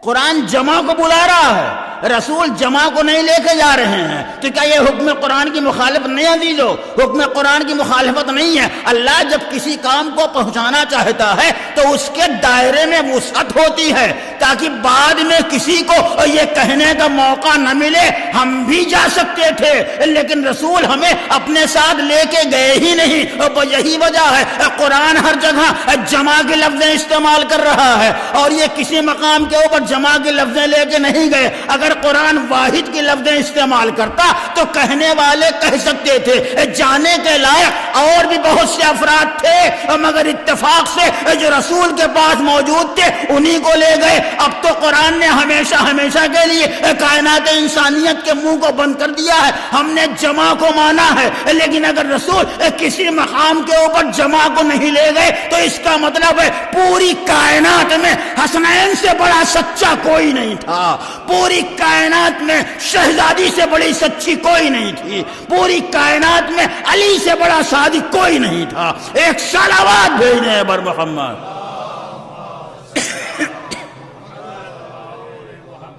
قرآن جمع کو بلا رہا ہے، رسول جمع کو نہیں لے کے جا رہے ہیں، تو کیا یہ حکم قرآن کی مخالفت نہیں ہے؟ عزیزو، حکم قرآن کی مخالفت نہیں ہے. اللہ جب کسی کام کو پہنچانا چاہتا ہے تو اس کے دائرے میں وسعت ہوتی ہے، تاکہ بعد میں کسی کو یہ کہنے کا موقع نہ ملے ہم بھی جا سکتے تھے لیکن رسول ہمیں اپنے ساتھ لے کے گئے ہی نہیں. یہی وجہ ہے قرآن ہر جگہ جمع کے لفظیں استعمال کر رہا ہے، اور یہ کسی مقام کے اوپر جمع کے لفظیں لے کے نہیں گئے. اگر قرآن واحد کے لفظیں استعمال کرتا تو کہنے والے کہہ سکتے تھے جانے کے لائق اور بھی بہت سے افراد تھے، مگر اتفاق سے جو رسول کے پاس موجود تھے انہی کو لے گئے. اب تو قرآن نے ہمیشہ ہمیشہ کے لیے کائنات انسانیت کے منہ کو بند کر دیا ہے. ہم نے جمع کو مانا ہے، لیکن اگر رسول کسی مقام کے اوپر جمع کو نہیں لے گئے تو اس کا مطلب ہے پوری کائنات میں حسنین سے بڑا سچا کوئی نہیں تھا، پوری کائنات میں شہزادی سے بڑی سچی کوئی نہیں تھی، پوری کائنات میں علی سے بڑا صادق کوئی نہیں تھا. ایک صلوات بھیجنے بر محمد.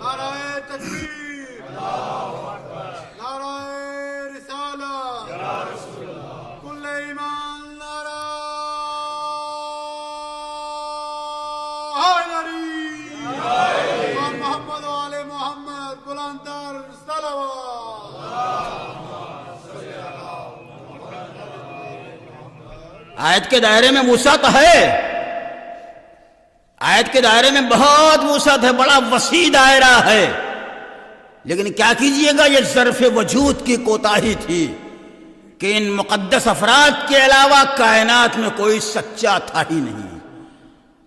نعرہ تکبیر، نعرہ رسالہ، کل ایمان، نعرہ حیدری، محمد و آل محمد، بلندتر صلوات. آیت کے دائرے میں وسعت ہے، آیت کے دائرے میں بہت وسعت ہے، بڑا وسیع دائرہ ہے، لیکن کیا کیجئے گا یہ ظرف وجود کی کوتاہی تھی کہ ان مقدس افراد کے علاوہ کائنات میں کوئی سچا تھا ہی نہیں.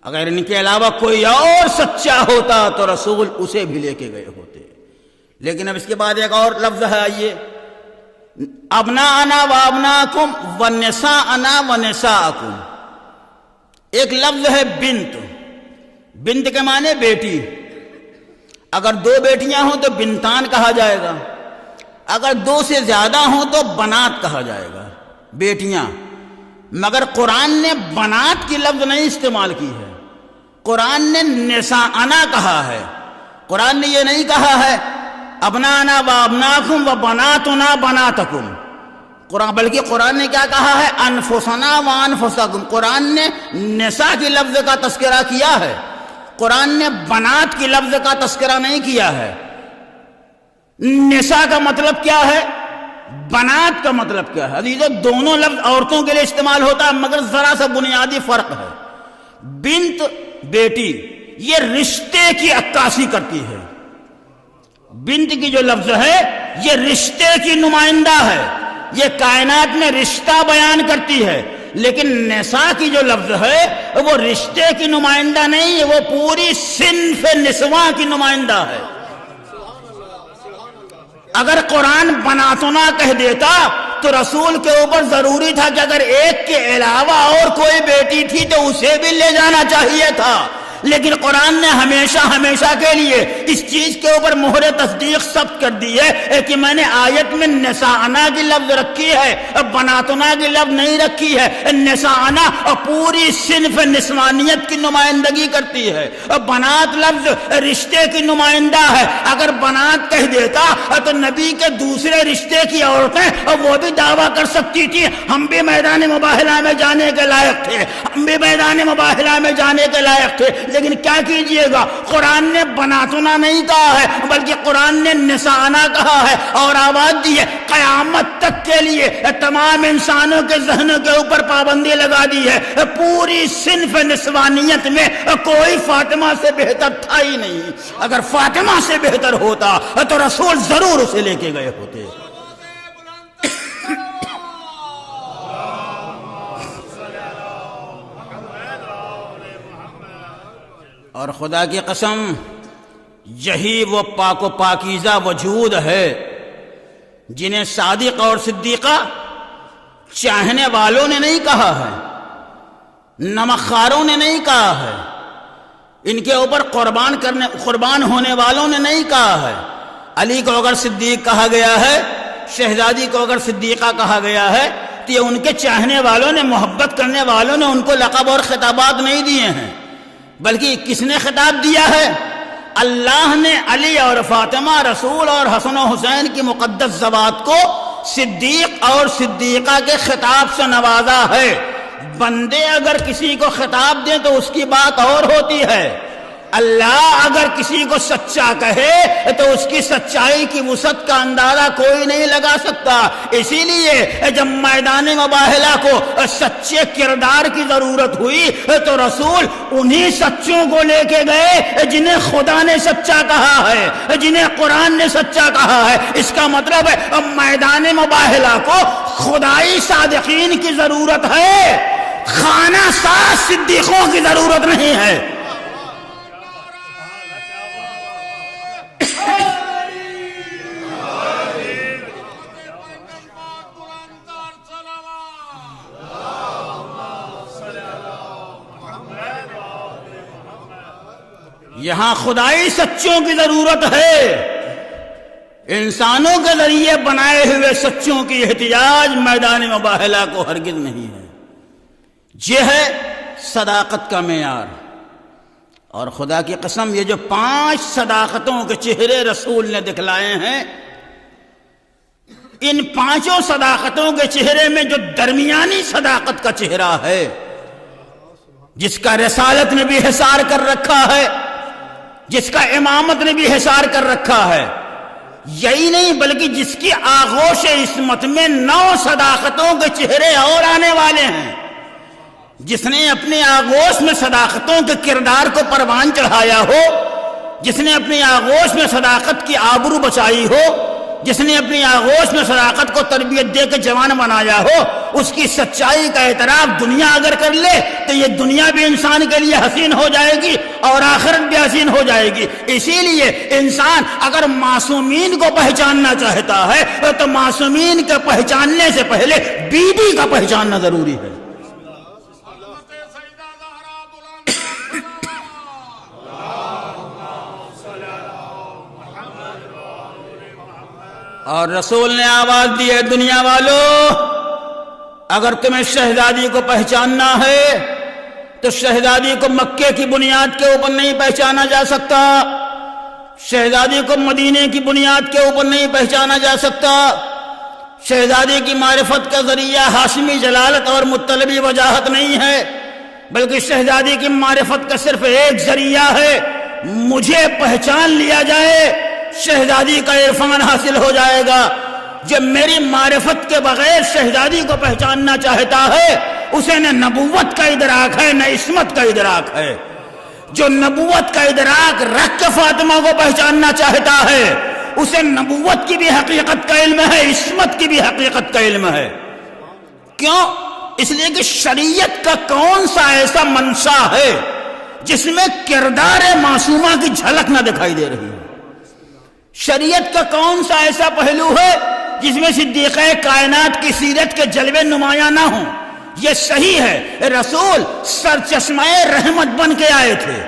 اگر ان کے علاوہ کوئی اور سچا ہوتا تو رسول اسے بھی لے کے گئے ہوتے. لیکن اب اس کے بعد ایک اور لفظ ہے، آئیے، ابناءنا و ابناکم و نساءنا و نساءکم. ایک لفظ ہے بنت. بنت کے معنی بیٹی، اگر 2 بیٹیاں ہوں تو بنتان کہا جائے گا، اگر 2 سے زیادہ ہوں تو بنات کہا جائے گا، بیٹیاں۔ مگر قرآن نے بنات کی لفظ نہیں استعمال کی ہے، قرآن نے نساءنا کہا ہے۔ قرآن نے یہ نہیں کہا ہے ابنانا و ابناکم و بناتنا بناتکم، بلکہ قرآن نے کیا کہا ہے؟ انفسنا و انفسکم۔ قرآن نے نساء کی لفظ کا تذکرہ کیا ہے، قرآن نے بنات کی لفظ کا تذکرہ نہیں کیا ہے۔ نساء کا مطلب کیا ہے، بنات کا مطلب کیا ہے؟ عزیزو دونوں لفظ عورتوں کے لیے استعمال ہوتا ہے، مگر ذرا سا بنیادی فرق ہے۔ بنت بیٹی یہ رشتے کی عکاسی کرتی ہے، بنت کی جو لفظ ہے یہ رشتے کی نمائندہ ہے، یہ کائنات میں رشتہ بیان کرتی ہے۔ لیکن نساء کی جو لفظ ہے وہ رشتے کی نمائندہ نہیں ہے، وہ پوری صنف نسواں کی نمائندہ ہے۔ اگر قرآن بناتنا کہہ دیتا تو رسول کے اوپر ضروری تھا کہ اگر ایک کے علاوہ اور کوئی بیٹی تھی تو اسے بھی لے جانا چاہیے تھا، لیکن قرآن نے ہمیشہ ہمیشہ کے لیے اس چیز کے اوپر مہر تصدیق ثبت کر دی ہے کہ میں نے آیت میں نساءنا کی لفظ رکھی ہے، بناتنا کی لفظ نہیں رکھی ہے۔ نساءنا پوری صنف نسوانیت کی نمائندگی کرتی ہے، بنات لفظ رشتے کی نمائندہ ہے۔ اگر بنات کہہ دیتا تو نبی کے دوسرے رشتے کی عورتیں وہ بھی دعویٰ کر سکتی تھی ہم بھی میدان مباہلہ میں جانے کے لائق تھے، ہم بھی میدان مباہلہ میں جانے کے لائق تھے۔ لیکن کیا کیجئے گا، قرآن نے بناتنا نہیں کہا ہے بلکہ قرآن نے نساءنا کہا ہے، اور آواز دی ہے۔ قیامت تک کے لیے تمام انسانوں کے ذہنوں کے اوپر پابندی لگا دی ہے، پوری صنف نسوانیت میں کوئی فاطمہ سے بہتر تھا ہی نہیں۔ اگر فاطمہ سے بہتر ہوتا تو رسول ضرور اسے لے کے گئے ہوتے۔ اور خدا کی قسم یہی وہ پاک و پاکیزہ وجود ہے جنہیں صادق اور صدیقہ چاہنے والوں نے نہیں کہا ہے، نمکخواروں نے نہیں کہا ہے، ان کے اوپر قربان ہونے والوں نے نہیں کہا ہے۔ علی کو اگر صدیق کہا گیا ہے، شہزادی کو اگر صدیقہ کہا گیا ہے تو یہ ان کے چاہنے والوں نے، محبت کرنے والوں نے ان کو لقب اور خطابات نہیں دیے ہیں، بلکہ کس نے خطاب دیا ہے؟ اللہ نے علی اور فاطمہ، رسول اور حسن و حسین کی مقدس ذوات کو صدیق اور صدیقہ کے خطاب سے نوازا ہے۔ بندے اگر کسی کو خطاب دیں تو اس کی بات اور ہوتی ہے، اللہ اگر کسی کو سچا کہے تو اس کی سچائی کی وسعت کا اندازہ کوئی نہیں لگا سکتا۔ اسی لیے جب میدان مباہلہ کو سچے کردار کی ضرورت ہوئی تو رسول انہی سچوں کو لے کے گئے جنہیں خدا نے سچا کہا ہے، جنہیں قرآن نے سچا کہا ہے۔ اس کا مطلب ہے میدان مباہلہ کو خدائی صادقین کی ضرورت ہے، خانہ ساز صدیقوں کی ضرورت نہیں ہے۔ یہاں خدائی سچوں کی ضرورت ہے، انسانوں کے ذریعے بنائے ہوئے سچوں کی احتجاج میدان مباہلہ کو ہرگز نہیں ہے۔ یہ ہے صداقت کا معیار۔ اور خدا کی قسم یہ جو 5 صداقتوں کے چہرے رسول نے دکھلائے ہیں، ان 5 صداقتوں کے چہرے میں جو درمیانی صداقت کا چہرہ ہے، جس کا رسالت نے بھی حصار کر رکھا ہے، جس کا امامت نے بھی حصار کر رکھا ہے، یہی نہیں بلکہ جس کی آغوش عصمت میں 9 صداقتوں کے چہرے اور آنے والے ہیں، جس نے اپنی آغوش میں صداقتوں کے کردار کو پروان چڑھایا ہو، جس نے اپنی آغوش میں صداقت کی آبرو بچائی ہو، جس نے اپنی آغوش میں صداقت کو تربیت دے کے جوان بنایا ہو، اس کی سچائی کا اعتراف دنیا اگر کر لے تو یہ دنیا بھی انسان کے لیے حسین ہو جائے گی اور آخرت بھی حسین ہو جائے گی۔ اسی لیے انسان اگر معصومین کو پہچاننا چاہتا ہے تو معصومین کے پہچاننے سے پہلے بی بی کا پہچاننا ضروری ہے۔ اور رسول نے آواز دی ہے دنیا والوں، اگر تمہیں شہزادی کو پہچاننا ہے تو شہزادی کو مکے کی بنیاد کے اوپر نہیں پہچانا جا سکتا، شہزادی کو مدینے کی بنیاد کے اوپر نہیں پہچانا جا سکتا، شہزادی کی معرفت کا ذریعہ ہاشمی جلالت اور مطلبی وجاہت نہیں ہے، بلکہ شہزادی کی معرفت کا صرف ایک ذریعہ ہے، مجھے پہچان لیا جائے، شہزادی کا عرفان حاصل ہو جائے گا۔ جو میری معرفت کے بغیر شہزادی کو پہچاننا چاہتا ہے اسے نہ نبوت کا ادراک ہے نہ عصمت کا ادراک ہے۔ جو نبوت کا ادراک رکھ کے فاطمہ کو پہچاننا چاہتا ہے اسے نبوت کی بھی حقیقت کا علم ہے، عصمت کی بھی حقیقت کا علم ہے۔ کیوں؟ اس لیے کہ شریعت کا کون سا ایسا منشا ہے جس میں کردار معصومہ کی جھلک نہ دکھائی دے رہی ہے؟ شریعت کا کون سا ایسا پہلو ہے جس میں صدیقہ کائنات کی سیرت کے جلوے نمایاں نہ ہوں؟ یہ صحیح ہے، رسول سرچشمہ رحمت بن کے آئے تھے،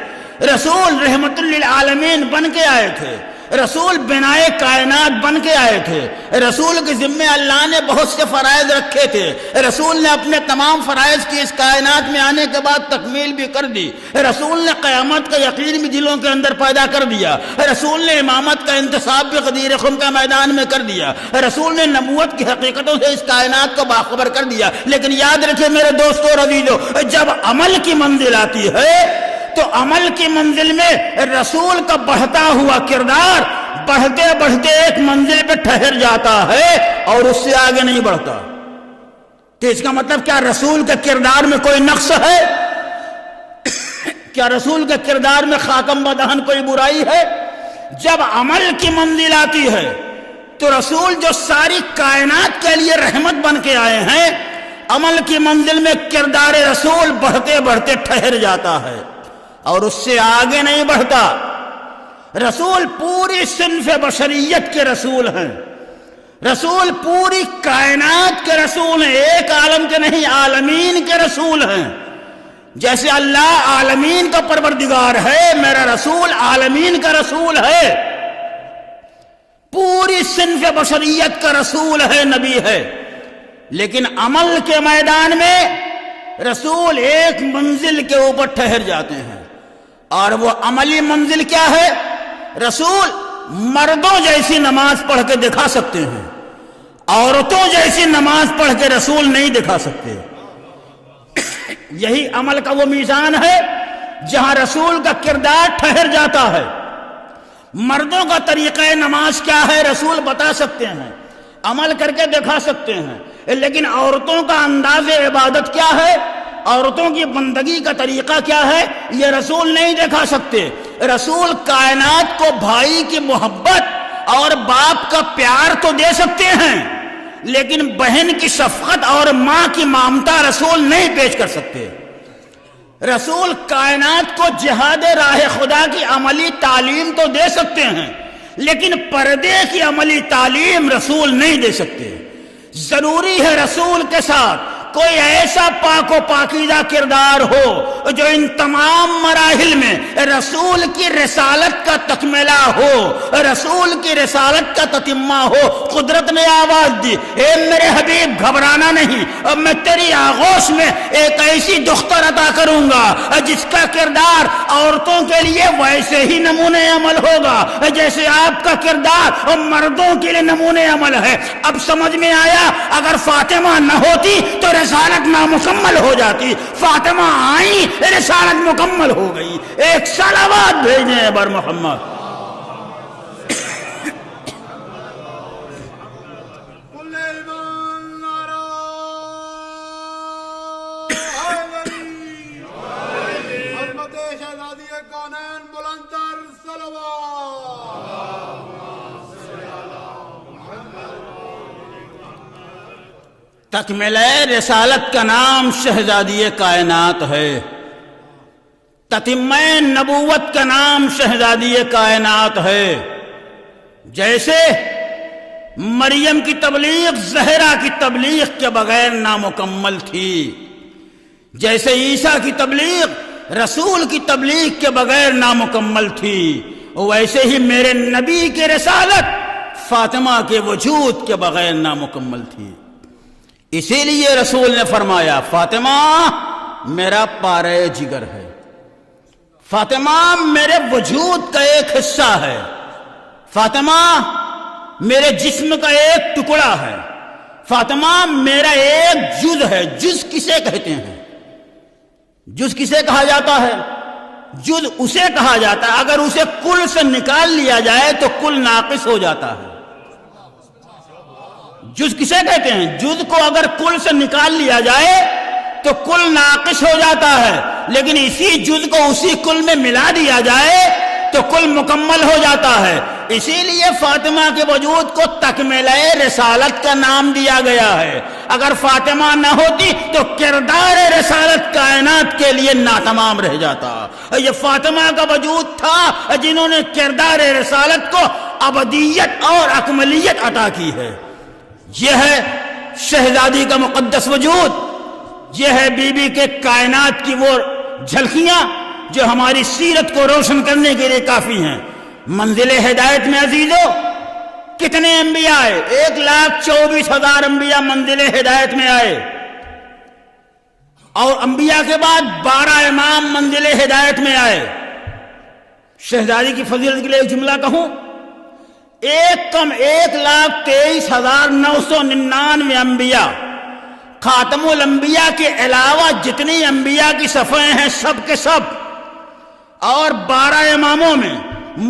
رسول رحمت للعالمین بن کے آئے تھے، رسول بنائے کائنات بن کے آئے تھے، رسول کے ذمہ اللہ نے بہت سے فرائض رکھے تھے، رسول نے اپنے تمام فرائض کی اس کائنات میں آنے کے بعد تکمیل بھی کر دی، رسول نے قیامت کا یقین بھی دلوں کے اندر پیدا کر دیا، رسول نے امامت کا انتصاب بھی غدیر خم کا میدان میں کر دیا، رسول نے نبوت کی حقیقتوں سے اس کائنات کو باخبر کر دیا۔ لیکن یاد رکھیں میرے دوستو اور عزیزو، جب عمل کی منزل آتی ہے تو عمل کی منزل میں رسول کا بڑھتا ہوا کردار بڑھتے بڑھتے ایک منزل پہ ٹھہر جاتا ہے اور اس سے آگے نہیں بڑھتا۔ تو اس کا مطلب کیا رسول کے کردار میں کوئی نقص ہے؟ کیا رسول کے کردار میں خاتم بدہن کوئی برائی ہے؟ جب عمل کی منزل آتی ہے تو رسول جو ساری کائنات کے لیے رحمت بن کے آئے ہیں، عمل کی منزل میں کردار رسول بڑھتے بڑھتے ٹھہر جاتا ہے اور اس سے آگے نہیں بڑھتا۔ رسول پوری صنف بشریت کے رسول ہیں، رسول پوری کائنات کے رسول ہیں، ایک عالم کے نہیں عالمین کے رسول ہیں۔ جیسے اللہ عالمین کا پروردگار ہے، میرا رسول عالمین کا رسول ہے، پوری صنف بشریت کا رسول ہے، نبی ہے۔ لیکن عمل کے میدان میں رسول ایک منزل کے اوپر ٹھہر جاتے ہیں، اور وہ عملی منزل کیا ہے؟ رسول مردوں جیسی نماز پڑھ کے دکھا سکتے ہیں، عورتوں جیسی نماز پڑھ کے رسول نہیں دکھا سکتے۔ یہی عمل کا وہ میزان ہے جہاں رسول کا کردار ٹھہر جاتا ہے۔ مردوں کا طریقہ نماز کیا ہے رسول بتا سکتے ہیں، عمل کر کے دکھا سکتے ہیں، لیکن عورتوں کا انداز عبادت کیا ہے، عورتوں کی بندگی کا طریقہ کیا ہے، یہ رسول نہیں دکھا سکتے۔ رسول کائنات کو بھائی کی محبت اور باپ کا پیار تو دے سکتے ہیں، لیکن بہن کی شفقت اور ماں کی ممتا رسول نہیں پیش کر سکتے۔ رسول کائنات کو جہاد راہ خدا کی عملی تعلیم تو دے سکتے ہیں، لیکن پردے کی عملی تعلیم رسول نہیں دے سکتے۔ ضروری ہے رسول کے ساتھ کوئی ایسا پاک و پاکیزہ کردار ہو جو ان تمام مراحل میں رسول کی رسالت کا تکملہ ہو، رسول کی رسالت کا تتمہ ہو۔ قدرت نے آواز دی، اے میرے حبیب گھبرانا نہیں، اب میں تیری آغوش میں ایک ایسی دختر عطا کروں گا جس کا کردار عورتوں کے لیے ویسے ہی نمونے عمل ہوگا جیسے آپ کا کردار مردوں کے لیے نمونے عمل ہے۔ اب سمجھ میں آیا، اگر فاطمہ نہ ہوتی تو رسالت نامکمل ہو جاتی، فاطمہ آئی رسالت مکمل ہو گئی۔ ایک صلوات بھیجیں بر محمد۔ حضرت شہزادی کونین بلند تر صلوات۔ تکملہ رسالت کا نام شہزادی کائنات ہے، تتمہ نبوت کا نام شہزادی کائنات ہے۔ جیسے مریم کی تبلیغ زہرا کی تبلیغ کے بغیر نامکمل تھی، جیسے عیسیٰ کی تبلیغ رسول کی تبلیغ کے بغیر نامکمل تھی، ویسے ہی میرے نبی کی رسالت فاطمہ کے وجود کے بغیر نامکمل تھی. اسی لیے رسول نے فرمایا فاطمہ میرا پارے جگر ہے، فاطمہ میرے وجود کا ایک حصہ ہے، فاطمہ میرے جسم کا ایک ٹکڑا ہے، فاطمہ میرا ایک جز ہے. جز کسے کہتے ہیں؟ جز کسے کہا جاتا ہے؟ جز اسے کہا جاتا ہے اگر اسے کل سے نکال لیا جائے تو کل ناقص ہو جاتا ہے. جز کسے کہتے ہیں؟ جز کو اگر کل سے نکال لیا جائے تو کل ناقص ہو جاتا ہے، لیکن اسی جز کو اسی کل میں ملا دیا جائے تو کل مکمل ہو جاتا ہے. اسی لیے فاطمہ کے وجود کو تکملہ رسالت کا نام دیا گیا ہے. اگر فاطمہ نہ ہوتی تو کردار رسالت کائنات کے لیے ناتمام رہ جاتا. یہ فاطمہ کا وجود تھا جنہوں نے کردار رسالت کو ابدیت اور اکملیت عطا کی ہے. یہ ہے شہزادی کا مقدس وجود، یہ ہے بی بی کے کائنات کی وہ جھلکیاں جو ہماری سیرت کو روشن کرنے کے لیے کافی ہیں. منزل ہدایت میں عزیزو کتنے انبیاء آئے؟ 1,24,000 انبیاء منزل ہدایت میں آئے، اور انبیاء کے بعد 12 امام منزل ہدایت میں آئے. شہزادی کی فضیلت کے لیے ایک جملہ کہوں، 1,23,999 انبیاء خاتم الانبیاء کے علاوہ جتنی انبیاء کی صفحے ہیں سب کے سب، اور 12 اماموں میں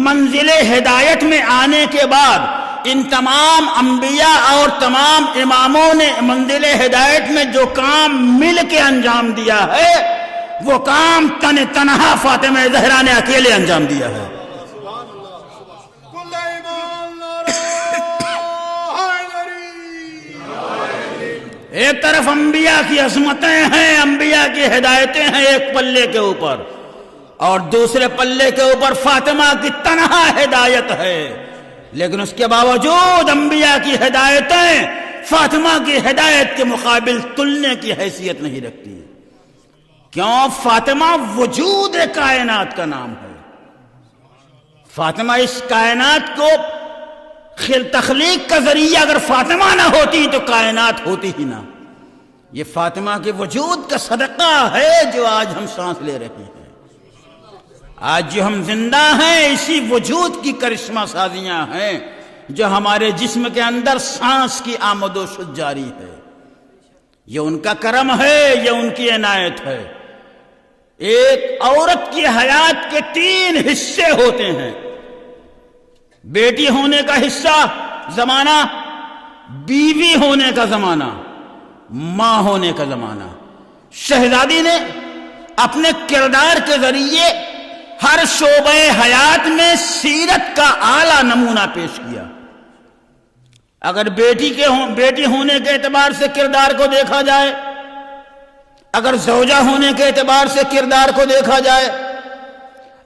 منزل ہدایت میں آنے کے بعد ان تمام انبیاء اور تمام اماموں نے منزل ہدایت میں جو کام مل کے انجام دیا ہے وہ کام تنہا فاطمہ زہرا نے اکیلے انجام دیا ہے. ایک طرف انبیاء کی عظمتیں ہیں، انبیاء کی ہدایتیں ہیں ایک پلے کے اوپر، اور دوسرے پلے کے اوپر فاطمہ کی تنہا ہدایت ہے. لیکن اس کے باوجود انبیاء کی ہدایتیں فاطمہ کی ہدایت کے مقابل تلنے کی حیثیت نہیں رکھتی. کیوں؟ فاطمہ وجود کائنات کا نام ہے. فاطمہ اس کائنات کو تخلیق کا ذریعہ اگر فاطمہ نہ ہوتی تو کائنات ہوتی ہی نہ. یہ فاطمہ کے وجود کا صدقہ ہے جو آج ہم سانس لے رہے ہیں. آج جو ہم زندہ ہیں اسی وجود کی کرشمہ سازیاں ہیں جو ہمارے جسم کے اندر سانس کی آمد و شد جاری ہے. یہ ان کا کرم ہے، یہ ان کی عنایت ہے. ایک عورت کی حیات کے 3 حصے ہوتے ہیں: بیٹی ہونے کا حصہ زمانہ، بیوی ہونے کا زمانہ، ماں ہونے کا زمانہ. شہزادی نے اپنے کردار کے ذریعے ہر شعبہ حیات میں سیرت کا اعلیٰ نمونہ پیش کیا. اگر بیٹی ہونے کے اعتبار سے کردار کو دیکھا جائے، اگر زوجہ ہونے کے اعتبار سے کردار کو دیکھا جائے،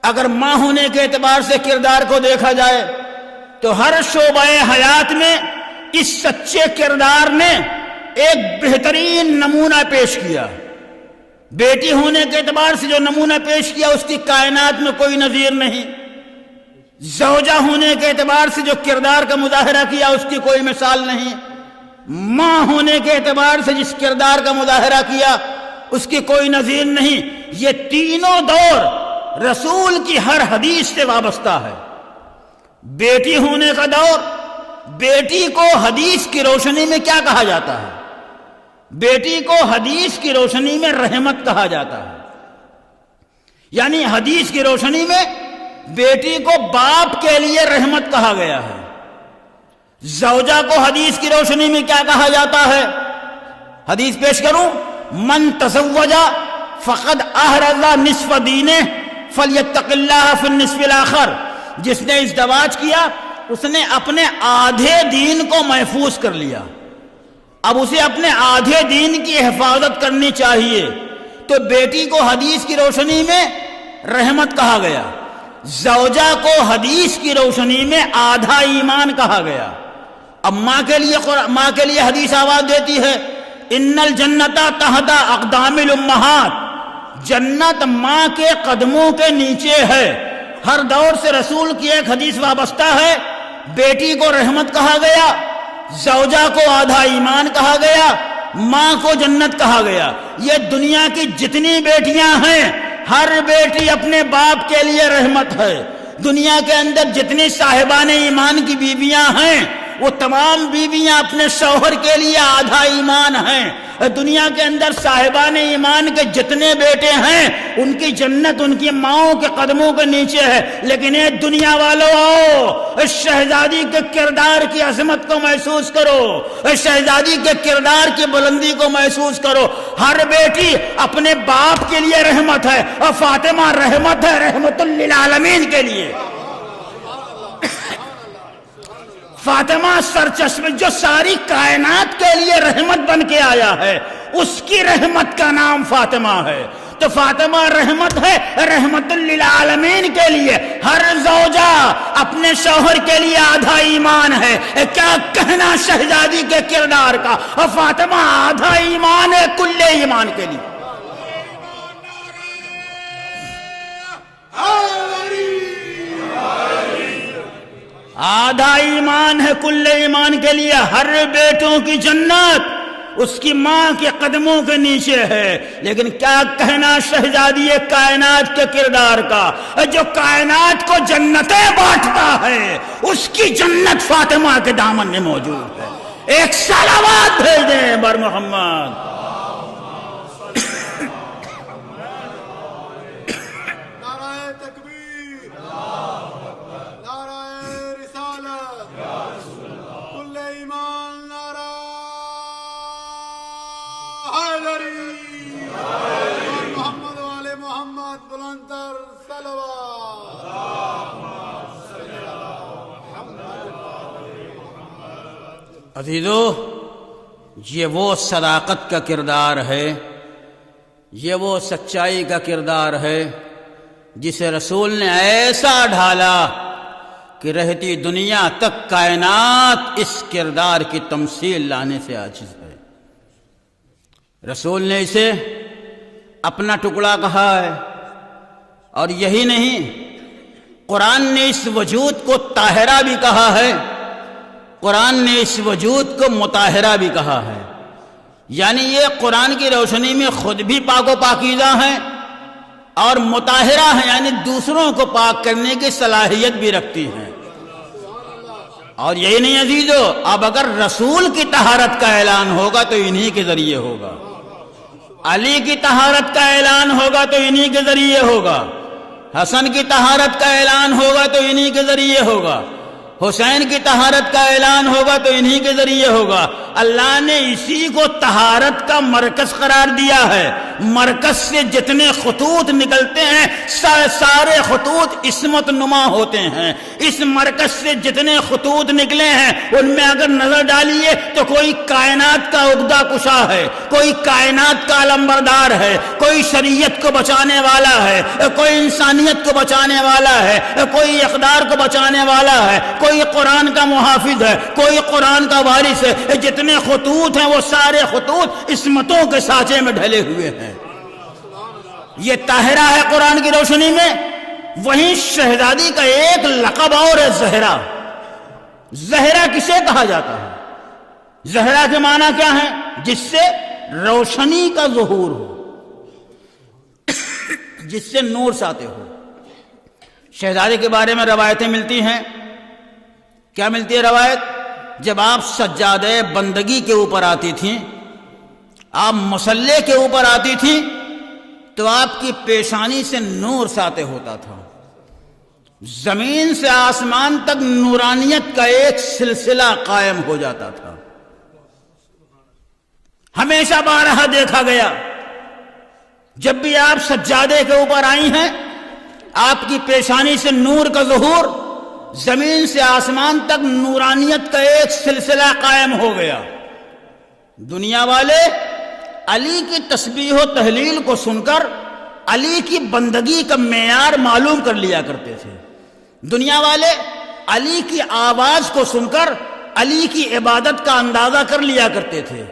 اگر ماں ہونے کے اعتبار سے کردار کو دیکھا جائے، تو ہر شعبہ حیات میں اس سچے کردار نے ایک بہترین نمونہ پیش کیا. بیٹی ہونے کے اعتبار سے جو نمونہ پیش کیا اس کی کائنات میں کوئی نظیر نہیں. زوجہ ہونے کے اعتبار سے جو کردار کا مظاہرہ کیا اس کی کوئی مثال نہیں. ماں ہونے کے اعتبار سے جس کردار کا مظاہرہ کیا اس کی کوئی نظیر نہیں. یہ تینوں دور رسول کی ہر حدیث سے وابستہ ہے. بیٹی ہونے کا دور، بیٹی کو حدیث کی روشنی میں کیا کہا جاتا ہے؟ بیٹی کو حدیث کی روشنی میں رحمت کہا جاتا ہے. یعنی حدیث کی روشنی میں بیٹی کو باپ کے لیے رحمت کہا گیا ہے. زوجہ کو حدیث کی روشنی میں کیا کہا جاتا ہے؟ حدیث پیش کروں: من تزوج فقد احرز نصف دینہ فلیتق اللہ فی النصف الاخر. جس نے ازدواج کیا اس نے اپنے آدھے دین کو محفوظ کر لیا. اب اسے اپنے آدھے دین کی حفاظت کرنی چاہیے. تو بیٹی کو حدیث کی روشنی میں رحمت کہا گیا، زوجہ کو حدیث کی روشنی میں آدھا ایمان کہا گیا. اب ماں کے لیے حدیث آواز دیتی ہے: ان الجنت تحت اقدام الامہات. جنت ماں کے قدموں کے نیچے ہے. ہر دور سے رسول کی ایک حدیث وابستہ ہے: بیٹی کو رحمت کہا گیا، زوجہ کو آدھا ایمان کہا گیا، ماں کو جنت کہا گیا۔ یہ دنیا کی جتنی بیٹیاں ہیں ہر بیٹی اپنے باپ کے لیے رحمت ہے۔ دنیا کے اندر جتنی صاحبان ایمان کی بیویاں ہیں وہ تمام بیویاں اپنے شوہر کے لیے آدھا ایمان ہیں۔ دنیا کے اندر صاحبان ایمان کے جتنے بیٹے ہیں ان کی جنت ان کی ماؤں کے قدموں کے نیچے ہے۔ لیکن اے دنیا والوں آؤ، اس شہزادی کے کردار کی عظمت کو محسوس کرو، اس شہزادی کے کردار کی بلندی کو محسوس کرو۔ ہر بیٹی اپنے باپ کے لیے رحمت ہے، اور فاطمہ رحمت ہے، رحمت للعالمین کے لیے۔ فاطمہ سرچشمہ جو ساری کائنات کے لیے رحمت بن کے آیا ہے، اس کی رحمت کا نام فاطمہ ہے۔ تو فاطمہ رحمت ہے، رحمت للعالمین کے لیے۔ ہر زوجہ اپنے شوہر کے لیے آدھا ایمان ہے۔ کیا کہنا شہزادی کے کردار کا، اور فاطمہ آدھا ایمان ہے کل ایمان کے لیے۔ آدھا ایمان ہے کل ایمان کے لیے۔ ہر بیٹوں کی جنت اس کی ماں کے قدموں کے نیچے ہے۔ لیکن کیا کہنا شہزادی کائنات کے کردار کا، جو کائنات کو جنتیں بانٹتا ہے اس کی جنت فاطمہ کے دامن میں موجود ہے۔ ایک صلوات بھیج دیں بر محمد۔ محمد والے محمد بلندر صلوات۔ عزیزو، یہ وہ صداقت کا کردار ہے، یہ وہ سچائی کا کردار ہے جسے رسول نے ایسا ڈھالا کہ رہتی دنیا تک کائنات اس کردار کی تمثیل لانے سے عاجز ہے۔ رسول نے اسے اپنا ٹکڑا کہا ہے، اور یہی نہیں، قرآن نے اس وجود کو طاہرہ بھی کہا ہے، قرآن نے اس وجود کو مطہرہ بھی کہا ہے۔ یعنی یہ قرآن کی روشنی میں خود بھی پاک و پاکیزہ ہیں اور مطہرہ ہیں، یعنی دوسروں کو پاک کرنے کی صلاحیت بھی رکھتی ہیں۔ اور یہی نہیں عزیزو، اب اگر رسول کی طہارت کا اعلان ہوگا تو انہی کے ذریعے ہوگا، علی کی طہارت کا اعلان ہوگا تو انہی کے ذریعے ہوگا، حسن کی طہارت کا اعلان ہوگا تو انہی کے ذریعے ہوگا، حسین کی طہارت کا اعلان ہوگا تو انہی کے ذریعے ہوگا۔ اللہ نے اسی کو طہارت کا مرکز قرار دیا ہے۔ مرکز سے جتنے خطوط نکلتے ہیں سارے خطوط عصمت نما ہوتے ہیں۔ اس مرکز سے جتنے خطوط نکلے ہیں ان میں اگر نظر ڈالیے تو کوئی کائنات کا عقدہ کشا ہے، کوئی کائنات کا علمبردار ہے، کوئی شریعت کو بچانے والا ہے، کوئی انسانیت کو بچانے والا ہے، کوئی اقدار کو بچانے والا ہے، کوئی قرآن کا محافظ ہے، کوئی قرآن کا وارث ہے۔ جتنے خطوط ہیں وہ سارے خطوط عصمتوں کے سانچے میں ڈھلے ہوئے ہیں۔ یہ طاہرہ ہے قرآن کی روشنی میں۔ وہیں شہزادی کا ایک لقب اور ہے، زہرا۔ زہرا کسے کہا جاتا ہے؟ زہرا کے معنی کیا ہے؟ جس سے روشنی کا ظہور ہو، جس سے نور ساطع ہو۔ شہزادی کے بارے میں روایتیں ملتی ہیں۔ کیا ملتی ہے روایت؟ جب آپ سجادہ بندگی کے اوپر آتی تھیں، آپ مصلی کے اوپر آتی تھیں تو آپ کی پیشانی سے نور ساطع ہوتا تھا۔ زمین سے آسمان تک نورانیت کا ایک سلسلہ قائم ہو جاتا تھا۔ ہمیشہ بارہا دیکھا گیا، جب بھی آپ سجادے کے اوپر آئی ہیں آپ کی پیشانی سے نور کا ظہور، زمین سے آسمان تک نورانیت کا ایک سلسلہ قائم ہو گیا۔ دنیا والے علی کی تسبیح و تحلیل کو سن کر علی کی بندگی کا معیار معلوم کر لیا کرتے تھے۔ دنیا والے علی کی آواز کو سن کر علی کی عبادت کا اندازہ کر لیا کرتے تھے۔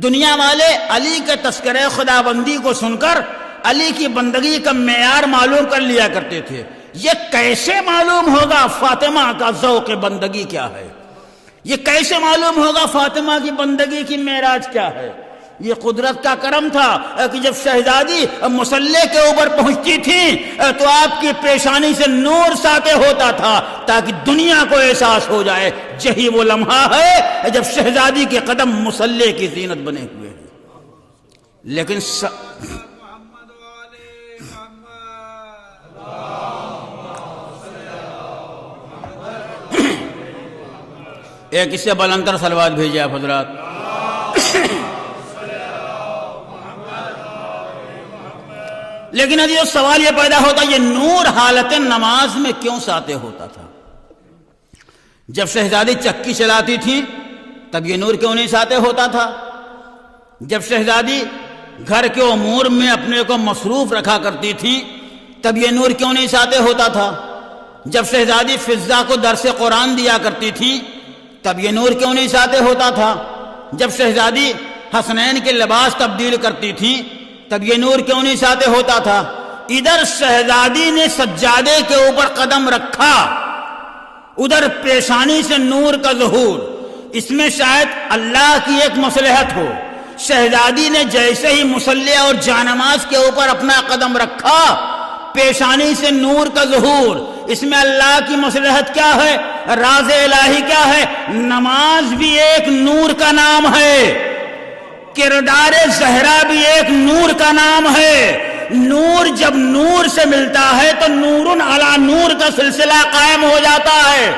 دنیا والے علی کے تذکرہ خداوندی کو سن کر علی کی بندگی کا معیار معلوم کر لیا کرتے تھے۔ یہ کیسے معلوم ہوگا فاطمہ کا ذوق بندگی کیا ہے؟ یہ کیسے معلوم ہوگا فاطمہ کی بندگی کی معراج کیا ہے؟ یہ قدرت کا کرم تھا کہ جب شہزادی مصلی کے اوپر پہنچتی تھی تو آپ کی پیشانی سے نور ساطع ہوتا تھا تاکہ دنیا کو احساس ہو جائے یہی وہ لمحہ ہے جب شہزادی کے قدم مصلی کی زینت بنے ہوئے ہیں۔ لیکن ایک اس سے بلندر صلوات بھیجے آپ حضرات۔ لیکن ابھی سوال یہ پیدا ہوتا یہ نور حالت نماز میں کیوں ساطع ہوتا تھا؟ جب شہزادی چکی چلاتی تھی تب یہ نور کیوں نہیں ساطع ہوتا تھا؟ جب شہزادی گھر کے امور میں اپنے کو مصروف رکھا کرتی تھی تب یہ نور کیوں نہیں ساطع ہوتا تھا؟ جب شہزادی فضا کو درس قرآن دیا کرتی تھی تب یہ نور کیوں نہیں ساطع ہوتا تھا؟ جب شہزادی حسنین کے لباس تبدیل کرتی تھی تب یہ نور کیوں نہیں ساطع ہوتا تھا؟ ادھر شہزادی نے سجادے کے اوپر قدم رکھا، ادھر پیشانی سے نور کا ظہور، اس میں شاید اللہ کی ایک مصلحت ہو۔ شہزادی نے جیسے ہی مصلی اور جانماز کے اوپر اپنا قدم رکھا پیشانی سے نور کا ظہور، اس میں اللہ کی مصلحت کیا ہے؟ راز الہی کیا ہے؟ نماز بھی ایک نور کا نام ہے، کردار زہرا بھی ایک نور کا نام ہے۔ نور جب نور سے ملتا ہے تو نور علی نور کا سلسلہ قائم ہو جاتا ہے۔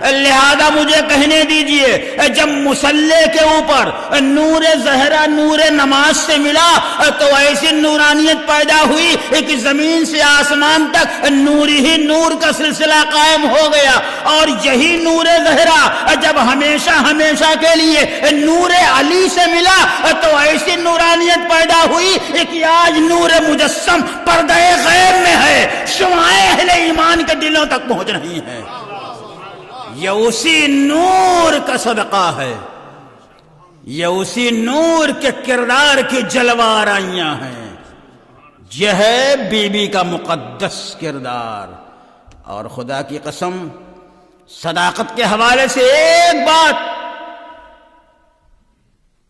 لہذا مجھے کہنے دیجئے جب مصلی کے اوپر نور زہرا نور نماز سے ملا تو ایسی نورانیت پیدا ہوئی کہ زمین سے آسمان تک نور ہی نور کا سلسلہ قائم ہو گیا، اور یہی نور زہرا جب ہمیشہ ہمیشہ کے لیے نور علی سے ملا تو ایسی نورانیت پیدا ہوئی کہ آج نور مجسم پردہ غیب میں ہے، شمعیں اہل ایمان کے دلوں تک پہنچ رہی ہیں۔ یہ اسی نور کا صدقہ ہے، یہ اسی نور کے کردار کی جلوہ آرائیاں ہیں۔ یہ ہے بی بی کا مقدس کردار۔ اور خدا کی قسم صداقت کے حوالے سے ایک بات،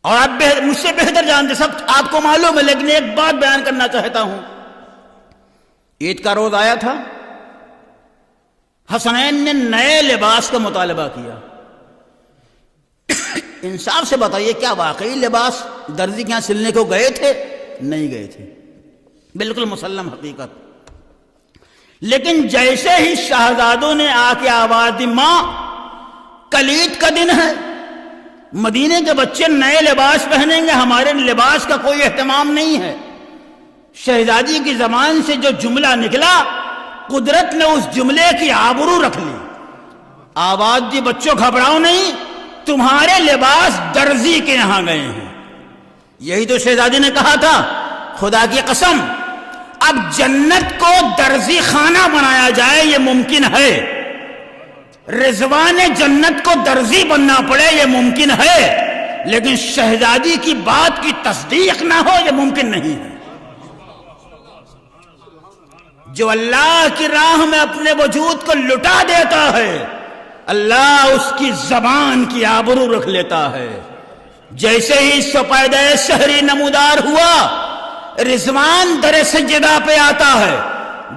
اور آپ مجھ سے بہتر جانتے، سب آپ کو معلوم ہے، لیکن ایک بات بیان کرنا چاہتا ہوں۔ عید کا روز آیا تھا، حسنین نے نئے لباس کا مطالبہ کیا۔ انصاف سے بتائیے کیا واقعی لباس درزی کے یہاں سلنے کو گئے تھے؟ نہیں گئے تھے، بالکل مسلم حقیقت۔ لیکن جیسے ہی شہزادوں نے آ کے آواز دی، ماں کل عید کا دن ہے، مدینے کے بچے نئے لباس پہنیں گے، ہمارے لباس کا کوئی اہتمام نہیں ہے۔ شہزادی کی زبان سے جو جملہ نکلا، قدرت نے اس جملے کی آبرو رکھ لی۔ آواز دی، بچوں گھبراؤ نہیں، تمہارے لباس درزی کے یہاں گئے ہیں۔ یہی تو شہزادی نے کہا تھا، خدا کی قسم اب جنت کو درزی خانہ بنایا جائے یہ ممکن ہے، رضوان جنت کو درزی بننا پڑے یہ ممکن ہے، لیکن شہزادی کی بات کی تصدیق نہ ہو یہ ممکن نہیں ہے۔ جو اللہ کی راہ میں اپنے وجود کو لٹا دیتا ہے، اللہ اس کی زبان کی آبرو رکھ لیتا ہے۔ جیسے ہی سپیدہ شہری نمودار ہوا، رضوان در سجدہ پہ آتا ہے،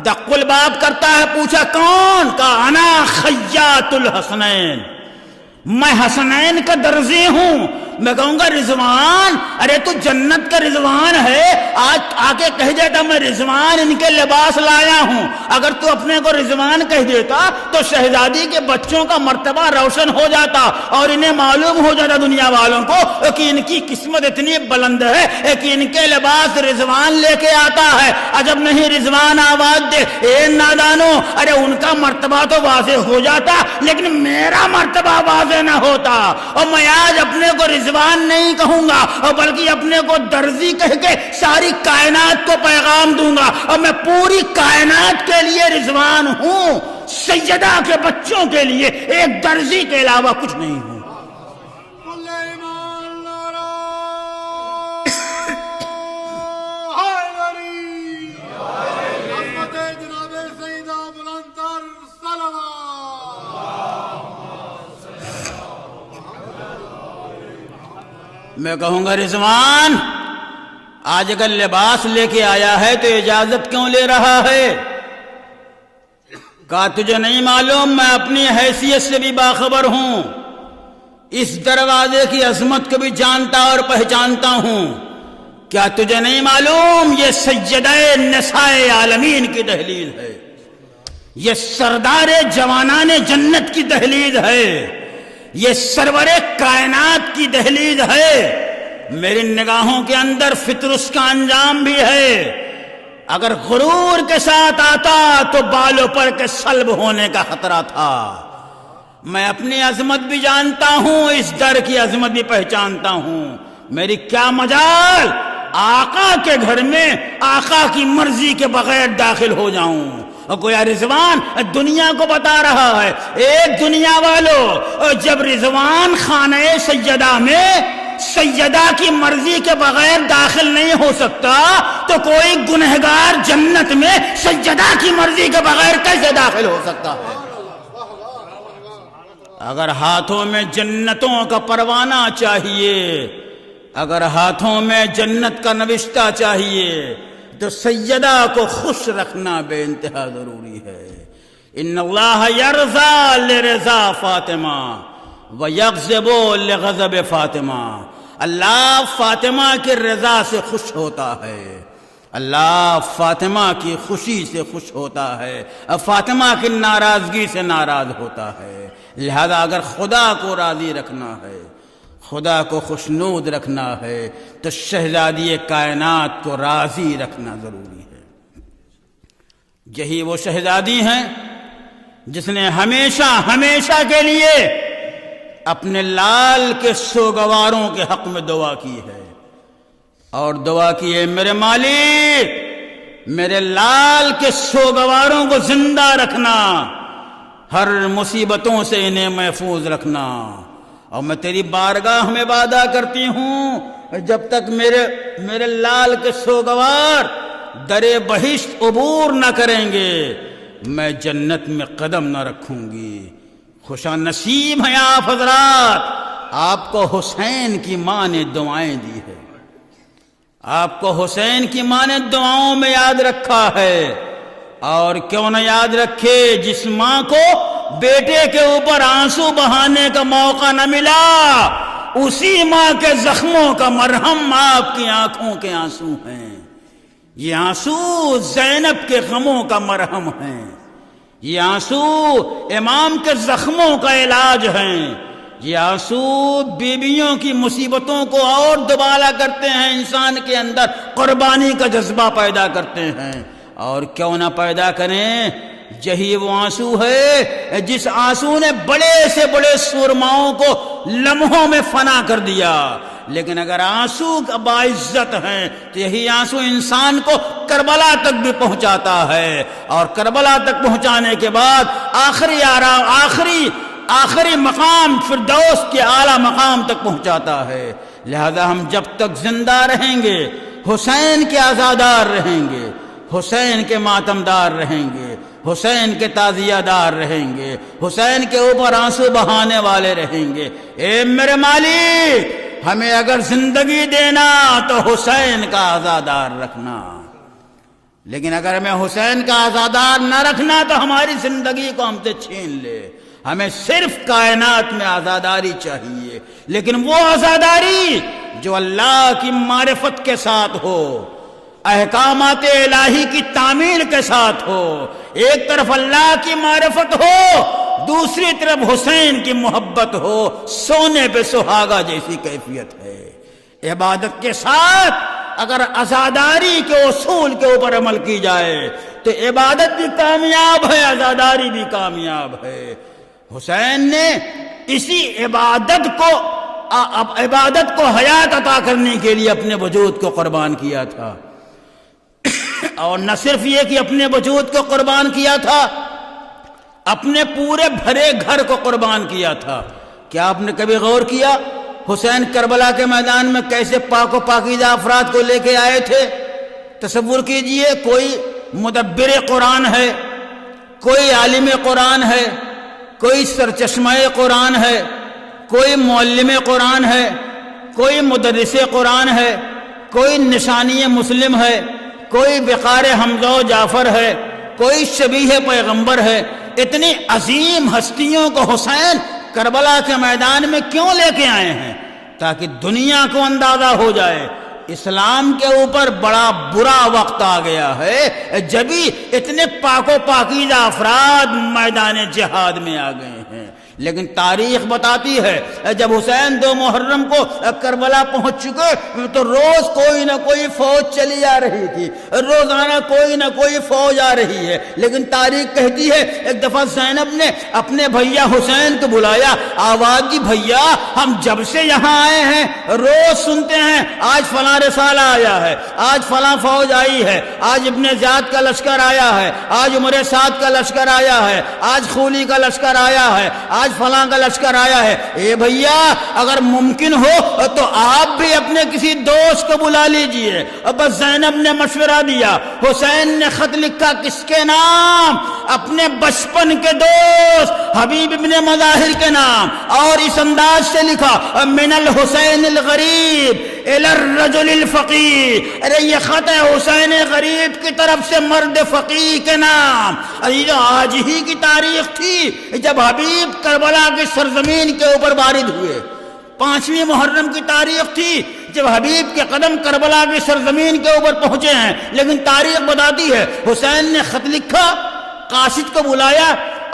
دق الباب کرتا ہے، پوچھا کون؟ کہا انا خیاط الحسنین، میں حسنین کا درزی ہوں۔ میں کہوں گا رضوان، ارے تو جنت کا رضوان ہے، آج آ کے کہہ دیتا میں رضوان ان کے لباس لایا ہوں۔ اگر تو اپنے کو رضوان کہہ دیتا تو شہزادی کے بچوں کا مرتبہ روشن ہو جاتا اور انہیں معلوم ہو جاتا دنیا والوں کو کہ ان کی قسمت اتنی بلند ہے کہ ان کے لباس رضوان لے کے آتا ہے۔ عجب نہیں رضوان آواز دے، اے نادانو، ارے ان کا مرتبہ تو واضح ہو جاتا لیکن میرا مرتبہ واضح نہ ہوتا، اور میں آج اپنے کو رضوان نہیں کہوں گا اور بلکہ اپنے کو درزی کہہ کے ساری کائنات کو پیغام دوں گا، اور میں پوری کائنات کے لیے رضوان ہوں، سیدہ کے بچوں کے لیے ایک درزی کے علاوہ کچھ نہیں ہوں۔ جناب سیدہ بلند میں کہوں گا رضوان آج اگر لباس لے کے آیا ہے تو اجازت کیوں لے رہا ہے؟ کہا تجھے نہیں معلوم میں اپنی حیثیت سے بھی باخبر ہوں، اس دروازے کی عظمت کو بھی جانتا اور پہچانتا ہوں۔ کیا تجھے نہیں معلوم یہ سیدہ نساء عالمین کی دہلیز ہے، یہ سردار جوانان جنت کی دہلیز ہے، یہ سرور کائنات کی دہلیز ہے۔ میری نگاہوں کے اندر فطرس کا انجام بھی ہے۔ اگر غرور کے ساتھ آتا تو بالوں پر کے سلب ہونے کا خطرہ تھا۔ میں اپنی عظمت بھی جانتا ہوں، اس در کی عظمت بھی پہچانتا ہوں۔ میری کیا مجال آقا کے گھر میں آقا کی مرضی کے بغیر داخل ہو جاؤں۔ اور گویا رضوان دنیا کو بتا رہا ہے، ایک دنیا والو جب رضوان خانہ سیدہ میں سیدہ کی مرضی کے بغیر داخل نہیں ہو سکتا تو کوئی گنہگار جنت میں سیدہ کی مرضی کے بغیر کیسے داخل ہو سکتا ہے؟ اگر ہاتھوں میں جنتوں کا پروانہ چاہیے، اگر ہاتھوں میں جنت کا نوشتہ چاہیے تو سیدہ کو خوش رکھنا بے انتہا ضروری ہے۔ ان اللہ یرضا لرضا فاطمہ ویغضب لغضب فاطمہ۔ اللہ فاطمہ کی رضا سے خوش ہوتا ہے، اللہ فاطمہ کی خوشی سے خوش ہوتا ہے، فاطمہ کی ناراضگی سے ناراض ہوتا ہے۔ لہذا اگر خدا کو راضی رکھنا ہے، خدا کو خوشنود رکھنا ہے تو شہزادی کائنات کو راضی رکھنا ضروری ہے۔ یہی وہ شہزادی ہیں جس نے ہمیشہ ہمیشہ کے لیے اپنے لال کے سوگواروں کے حق میں دعا کی ہے، اور دعا کی ہے میرے مالک میرے لال کے سوگواروں کو زندہ رکھنا، ہر مصیبتوں سے انہیں محفوظ رکھنا، اور میں تیری بارگاہ میں وعدہ کرتی ہوں جب تک میرے لال کے سوگوار در بہشت عبور نہ کریں گے میں جنت میں قدم نہ رکھوں گی۔ خوشا نصیب ہیں آپ حضرات، آپ کو حسین کی ماں نے دعائیں دی ہے، آپ کو حسین کی ماں نے دعاؤں میں یاد رکھا ہے۔ اور کیوں نہ یاد رکھے جس ماں کو بیٹے کے اوپر آنسو بہانے کا موقع نہ ملا، اسی ماں کے زخموں کا مرہم آپ کی آنکھوں کے آنسو ہیں۔ یہ آنسو زینب کے غموں کا مرہم ہیں، یہ آنسو امام کے زخموں کا علاج ہیں، یہ آنسو بیویوں کی مصیبتوں کو اور دوبالا کرتے ہیں، انسان کے اندر قربانی کا جذبہ پیدا کرتے ہیں۔ اور کیوں نہ پیدا کریں، یہی وہ آنسو ہے جس آنسو نے بڑے سے بڑے سرماؤں کو لمحوں میں فنا کر دیا۔ لیکن اگر آنسو باعزت ہیں تو یہی آنسو انسان کو کربلا تک بھی پہنچاتا ہے، اور کربلا تک پہنچانے کے بعد آخری مقام فردوس کے اعلیٰ مقام تک پہنچاتا ہے۔ لہذا ہم جب تک زندہ رہیں گے حسین کے عزادار رہیں گے، حسین کے ماتمدار رہیں گے، حسین کے تعزیہ دار رہیں گے، حسین کے اوپر آنسو بہانے والے رہیں گے۔ اے میرے مالک ہمیں اگر زندگی دینا تو حسین کا عزادار رکھنا، لیکن اگر ہمیں حسین کا عزادار نہ رکھنا تو ہماری زندگی کو ہم سے چھین لے۔ ہمیں صرف کائنات میں عزاداری چاہیے، لیکن وہ عزاداری جو اللہ کی معرفت کے ساتھ ہو، احکامات الہی کی تعمیل کے ساتھ ہو۔ ایک طرف اللہ کی معرفت ہو، دوسری طرف حسین کی محبت ہو، سونے پہ سہاگا جیسی کیفیت ہے۔ عبادت کے ساتھ اگر عزاداری کے اصول کے اوپر عمل کی جائے تو عبادت بھی کامیاب ہے، عزاداری بھی کامیاب ہے۔ حسین نے اسی عبادت کو حیات عطا کرنے کے لیے اپنے وجود کو قربان کیا تھا، اور نہ صرف یہ کہ اپنے وجود کو قربان کیا تھا، اپنے پورے بھرے گھر کو قربان کیا تھا۔ کیا آپ نے کبھی غور کیا حسین کربلا کے میدان میں کیسے پاک و پاکیزہ افراد کو لے کے آئے تھے؟ تصور کیجئے، کوئی مدبر قرآن ہے، کوئی عالم قرآن ہے، کوئی سرچشمہ قرآن ہے، کوئی معلم قرآن ہے، کوئی مدرس قرآن ہے، کوئی نشانی مسلم ہے، کوئی وقار حمزہ و جعفر ہے، کوئی شبیہ پیغمبر ہے، اتنی عظیم ہستیوں کو حسین کربلا کے میدان میں کیوں لے کے آئے ہیں؟ تاکہ دنیا کو اندازہ ہو جائے اسلام کے اوپر بڑا برا وقت آ گیا ہے، جبھی اتنے پاک و پاکیزہ افراد میدان جہاد میں آ گئے ہیں۔ لیکن تاریخ بتاتی ہے جب حسین 2 محرم کو کربلا پہنچ چکے تو روز کوئی نہ کوئی فوج چلی آ رہی تھی، روزانہ کوئی نہ کوئی فوج آ رہی ہے، لیکن تاریخ کہتی ہے ایک دفعہ زینب نے اپنے بھیا حسین کو بلایا، آواز دی بھیا ہم جب سے یہاں آئے ہیں روز سنتے ہیں آج فلاں رسالہ آیا ہے، آج فلاں فوج آئی ہے، آج ابن زیاد کا لشکر آیا ہے، آج عمر سعد کا لشکر آیا ہے، آج خولی کا لشکر آیا ہے، آج فلاں کا لشکر آیا ہے۔ اے بھیا اگر ممکن ہو تو آپ بھی اپنے کسی دوست کو بلا لیجئے۔ بس زینب نے مشورہ دیا، حسین نے خط لکھا کس کے نام؟ اپنے بچپن کے دوست حبیب ابن مظاہر کے نام، اور اس انداز سے لکھا من الحسین الغریب الی الرجل الفقیر۔ ارے یہ خط ہے حسین غریب کی طرف سے مرد فقیر کے نام۔ آج ہی کی تاریخ تھی جب حبیب کربلا کی سرزمین کے اوپر وارد ہوئے، 5ویں محرم کی تاریخ تھی جب حبیب کے قدم کربلا کی سرزمین کے اوپر پہنچے ہیں، لیکن تاریخ بتاتی ہے حسین نے خط لکھا، قاصد کو بلایا،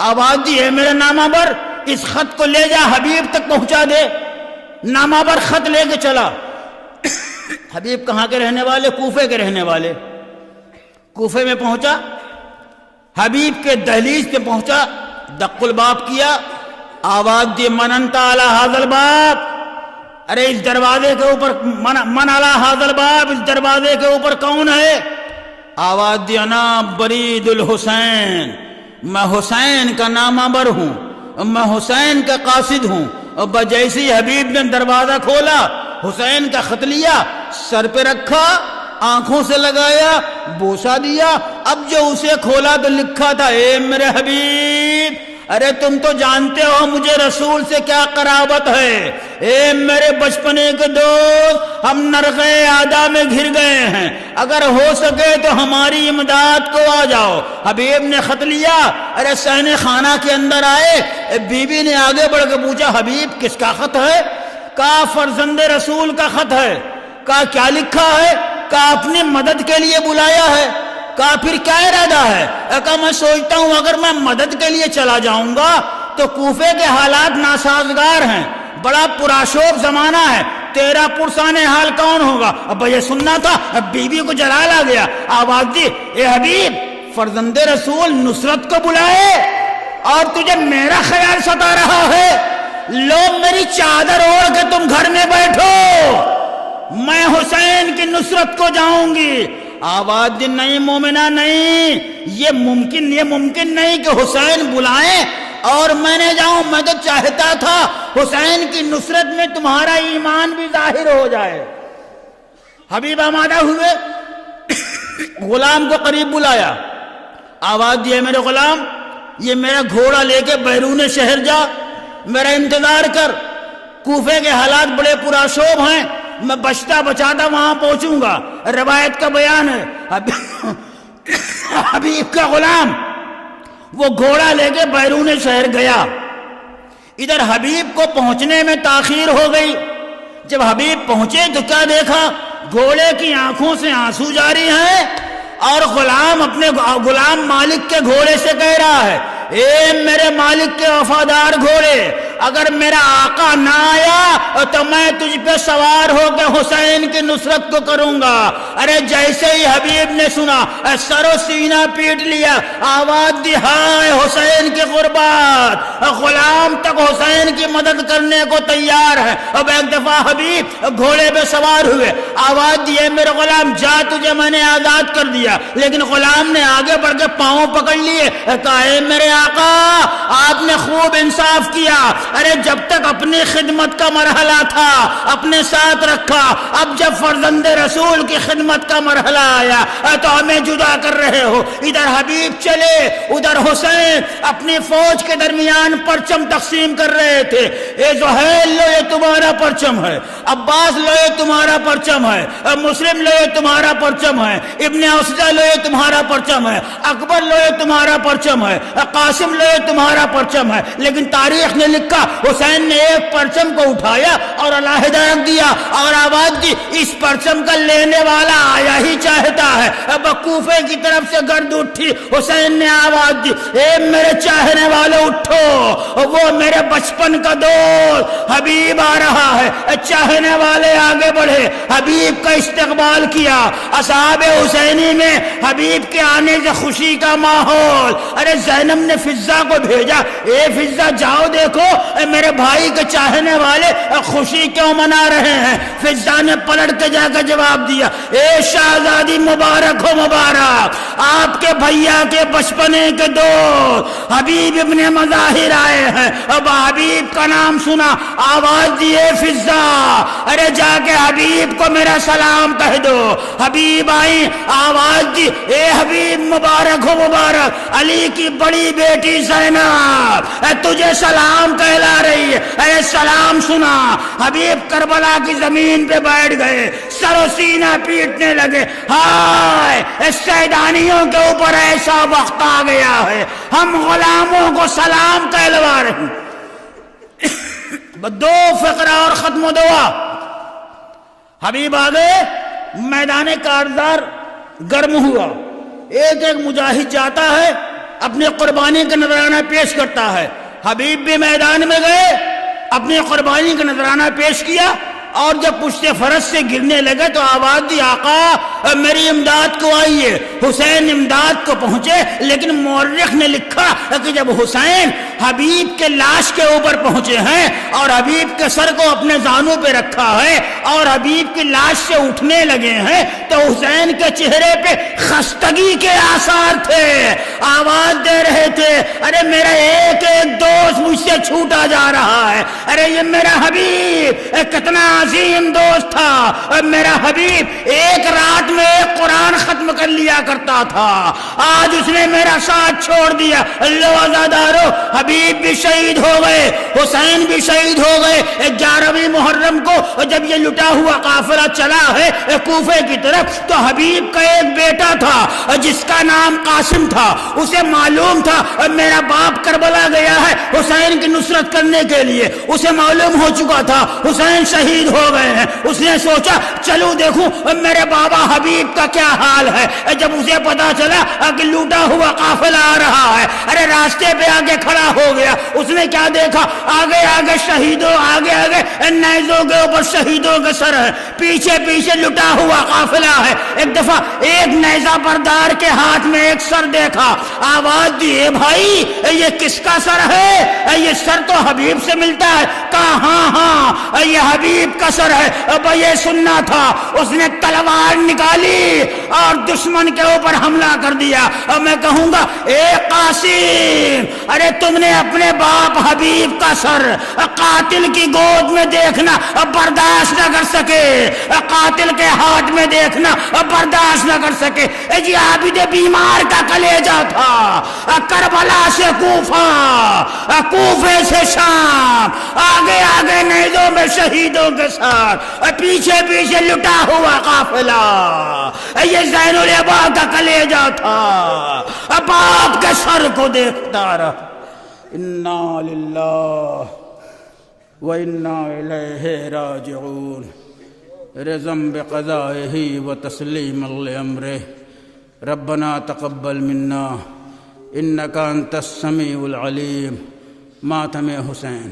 آواز دی ہے میرے نامہ پر اس خط کو لے جا حبیب تک پہنچا دے۔ نامہ پر خط لے کے چلا۔ حبیب کہاں کے رہنے والے؟ کوفے کے رہنے والے۔ کوفے میں پہنچا، حبیب کے دہلیز پہ پہنچا، دق الباب کیا، آواز دی من انت علی ھذا الباب، ارے اس دروازے کے اوپر من علی ھذا الباب، اس دروازے کے اوپر کون ہے؟ آواز دی انا برید الحسین، میں حسین کا نامہ بر ہوں، میں حسین کا قاصد ہوں۔ اور جیسی حبیب نے دروازہ کھولا، حسین کا خط لیا، سر پہ رکھا، آنکھوں سے لگایا، بوسا دیا۔ اب جو اسے کھولا تو لکھا تھا اے میرے حبیب، ارے تم تو جانتے ہو مجھے رسول سے کیا قرابت ہے، اے میرے بچپنے کے دوست ہم نرغے آدھا میں گھر گئے ہیں، اگر ہو سکے تو ہماری امداد کو آ جاؤ۔ حبیب نے خط لیا، ارے سہنے خانہ کے اندر آئے، بی بی نے آگے بڑھ کے پوچھا حبیب کس کا خط ہے؟ کہا فرزند رسول کا خط ہے۔ کہا کیا لکھا ہے؟ کہا اپنی مدد کے لیے بلایا ہے۔ کہا پھر کیا ارادہ ہے؟ کہا میں سوچتا ہوں اگر میں مدد کے لیے چلا جاؤں گا تو کوفے کے حالات ناسازگار ہیں، بڑا پراشوب زمانہ ہے، تیرا پرسان حال کون ہوگا؟ اب یہ سننا تھا، اب بیوی کو جلال آ گیا، آواز دی اے حبیب فرزند رسول نصرت کو بلائے اور تجھے میرا خیال ستا رہا ہے، لو میری چادر اوڑھ کے تم گھر میں بیٹھو، میں حسین کی نصرت کو جاؤں گی۔ آواز دی نہیں مومنہ نہیں، یہ ممکن نہیں کہ حسین بلائیں اور میں نے جاؤں، میں تو چاہتا تھا حسین کی نصرت میں تمہارا ایمان بھی ظاہر ہو جائے۔ حبیب آمادہ ہوئے، غلام کو قریب بلایا، آواز دی میرے غلام یہ میرا گھوڑا لے کے بیرون شہر جا، میرا انتظار کر، کوفے کے حالات بڑے پراشوب ہیں، میں بچتا بچاتا وہاں پہنچوں گا۔ روایت کا بیان ہے حبیب کا غلام وہ گھوڑا لے کے بیرون شہر گیا۔ ادھر حبیب کو پہنچنے میں تاخیر ہو گئی، جب حبیب پہنچے تو کیا دیکھا؟ گھوڑے کی آنکھوں سے آنسو جاری ہیں اور غلام مالک کے گھوڑے سے کہہ رہا ہے اے میرے مالک کے وفادار گھوڑے، اگر میرا آقا نہ آیا تو میں تجھ پہ سوار ہو کے حسین کی نصرت کو کروں گا۔ ارے جیسے ہی حبیب نے سنا سر و سینہ پیٹ لیا، آواز دی ہائے حسین کی قربات، غلام تک حسین کی مدد کرنے کو تیار ہے۔ اب ایک دفعہ حبیب گھوڑے پہ سوار ہوئے، آواز دی میرے غلام جا تجھے میں نے آزاد کر دیا، لیکن غلام نے آگے بڑھ کے پاؤں پکڑ لیے، کہا اے میرے آقا آپ نے خوب انصاف کیا، ارے جب تک اپنی خدمت کا مرحلہ تھا اپنے ساتھ رکھا، اب جب فرزند رسول کی خدمت کا مرحلہ آیا تو ہمیں جدا کر رہے ہو۔ ادھر حبیب چلے، ادھر حسین اپنی فوج کے درمیان پرچم تقسیم کر رہے تھے، اے زہیل لو یہ تمہارا پرچم ہے، عباس لو یہ تمہارا پرچم ہے، مسلم لو یہ تمہارا پرچم ہے، ابن اسدہ لو یہ تمہارا پرچم ہے، اکبر لو یہ تمہارا پرچم ہے، قاسم لو یہ تمہارا پرچم ہے. لیکن تاریخ نے لکھا حسین نے ایک پرچم کو اٹھایا اور علیحدہ رکھ دیا اور آواز دی اس پرچم کا لینے والا آیا ہی چاہتا ہے. اب کوفے کی طرف سے گرد اٹھی، حسین نے آواز دی اے میرے چاہنے والے اٹھو، وہ میرے بچپن کا دوست حبیب آ رہا ہے. چاہنے والے آگے بڑھے، حبیب کا استقبال کیا. اصحاب حسینی میں حبیب کے آنے سے خوشی کا ماحول. ارے زینب نے فضہ کو بھیجا، اے فضہ جاؤ دیکھو میرے بھائی کے چاہنے والے خوشی کیوں منا رہے ہیں. فضہ نے پلٹ کے جا کے جواب دیا اے شہزادی مبارک ہو مبارک، آپ کے بھیا کے بچپنے کے دوست حبیب ابن مظاہر آئے ہیں. اب حبیب کا نام سنا، آواز دیے فضہ ارے جا کے حبیب کو میرا سلام کہہ دو. حبیب آئی، آواز دی اے حبیب مبارک ہو مبارک، علی کی بڑی بیٹی زینب تجھے سلام کہلا رہی ہے. اے سلام سنا. حبیب کربلا کی زمین پہ بیٹھ گئے، سر و سینہ پیٹنے لگے. ہائے سیدانیوں کے اوپر ایسا وقت آ گیا ہے ہم غلاموں کو سلام کہلوا رہے ہیں. دو فقرہ اور ختم و دعا. حبیب آگے، میدان کارزار گرم ہوا. ایک ایک مجاہد جاتا ہے اپنی قربانی کا نذرانہ پیش کرتا ہے. حبیب بھی میدان میں گئے، اپنی قربانی کا نذرانہ پیش کیا اور جب پشت فرس سے گرنے لگے تو آواز دی آقا میری امداد کو آئیے. حسین امداد کو پہنچے، لیکن مورخ نے لکھا کہ جب حسین حبیب کے لاش کے اوپر پہنچے ہیں اور حبیب کے سر کو اپنے زانوں پہ رکھا ہے اور حبیب کی لاش سے اٹھنے لگے ہیں تو حسین کے چہرے پہ خستگی کے آثار تھے. آواز دے رہے تھے ارے میرا ایک ایک دوست مجھ سے چھوٹا جا رہا ہے. ارے یہ میرا حبیب کتنا عظیم دوست تھا. میرا حبیب ایک رات میں ایک قرآن ختم کر لیا کرتا تھا، آج اس نے میرا ساتھ چھوڑ دیا. اللہ وزادارو، حبیب بھی شہید ہو گئے، حسین بھی شہید ہو گئے. 11ویں محرم کو جب یہ لٹا ہوا قافلہ چلا ہے کوفے کی طرف تو حبیب کا ایک بیٹا تھا جس کا نام قاسم تھا. اسے معلوم تھا میرا باپ کربلا گیا ہے حسین کی نصرت کرنے کے لیے. اسے معلوم ہو چکا تھا حسین شہید ہو گئے ہیں. اس نے سوچا چلو دیکھوں میرے بابا حبیب کا کیا حال ہے. جب اسے پتا چلا کہ لوٹا ہوا قافلہ آ رہا ہے، ارے راستے پہ آگے کھڑا ہو گیا. اس نے کیا دیکھا، آگے آگے شہیدوں، آگے آگے نیزوں کے اوپر شہیدوں کے سر ہے، پیچھے پیچھے لٹا ہوا قافلہ ہے. ایک دفعہ ایک نیزہ بردار کے ہاتھ میں ایک سر دیکھا. آواز دی اے بھائی یہ کس کا سر ہے؟ یہ سر تو حبیب سے ملتا ہے. کہا ہاں ہاں یہ حبیب کا سر ہے. اب یہ سننا تھا. اس نے تلوار نکالی اور دشمن کے اوپر حملہ کر دیا. اور میں کہوں گا اے قاسم، ارے تم نے اپنے باپ حبیب کا سر قاتل کی گود میں دیکھنا برداشت نہ کر سکے، قاتل کے ہاتھ میں دیکھنا برداشت نہ کر سکے. جی عابد بیمار کا کلیجہ تھا. کربلا سے کوفہ، کوفے سے شام، آگے آگے نیزوں میں شہیدوں کے ساتھ، پیچھے پیچھے لٹا ہوا قافلہ. یہ زین العبا کا کلیجہ تھا. باپ کے سر کو دیکھتا رہا. انا للہ و انا الیہ راجعون. رضا بقضائہ و تسلیما لامرہ. ربنا تقبل منا انک انت السمیع العلیم. ماتم حسین.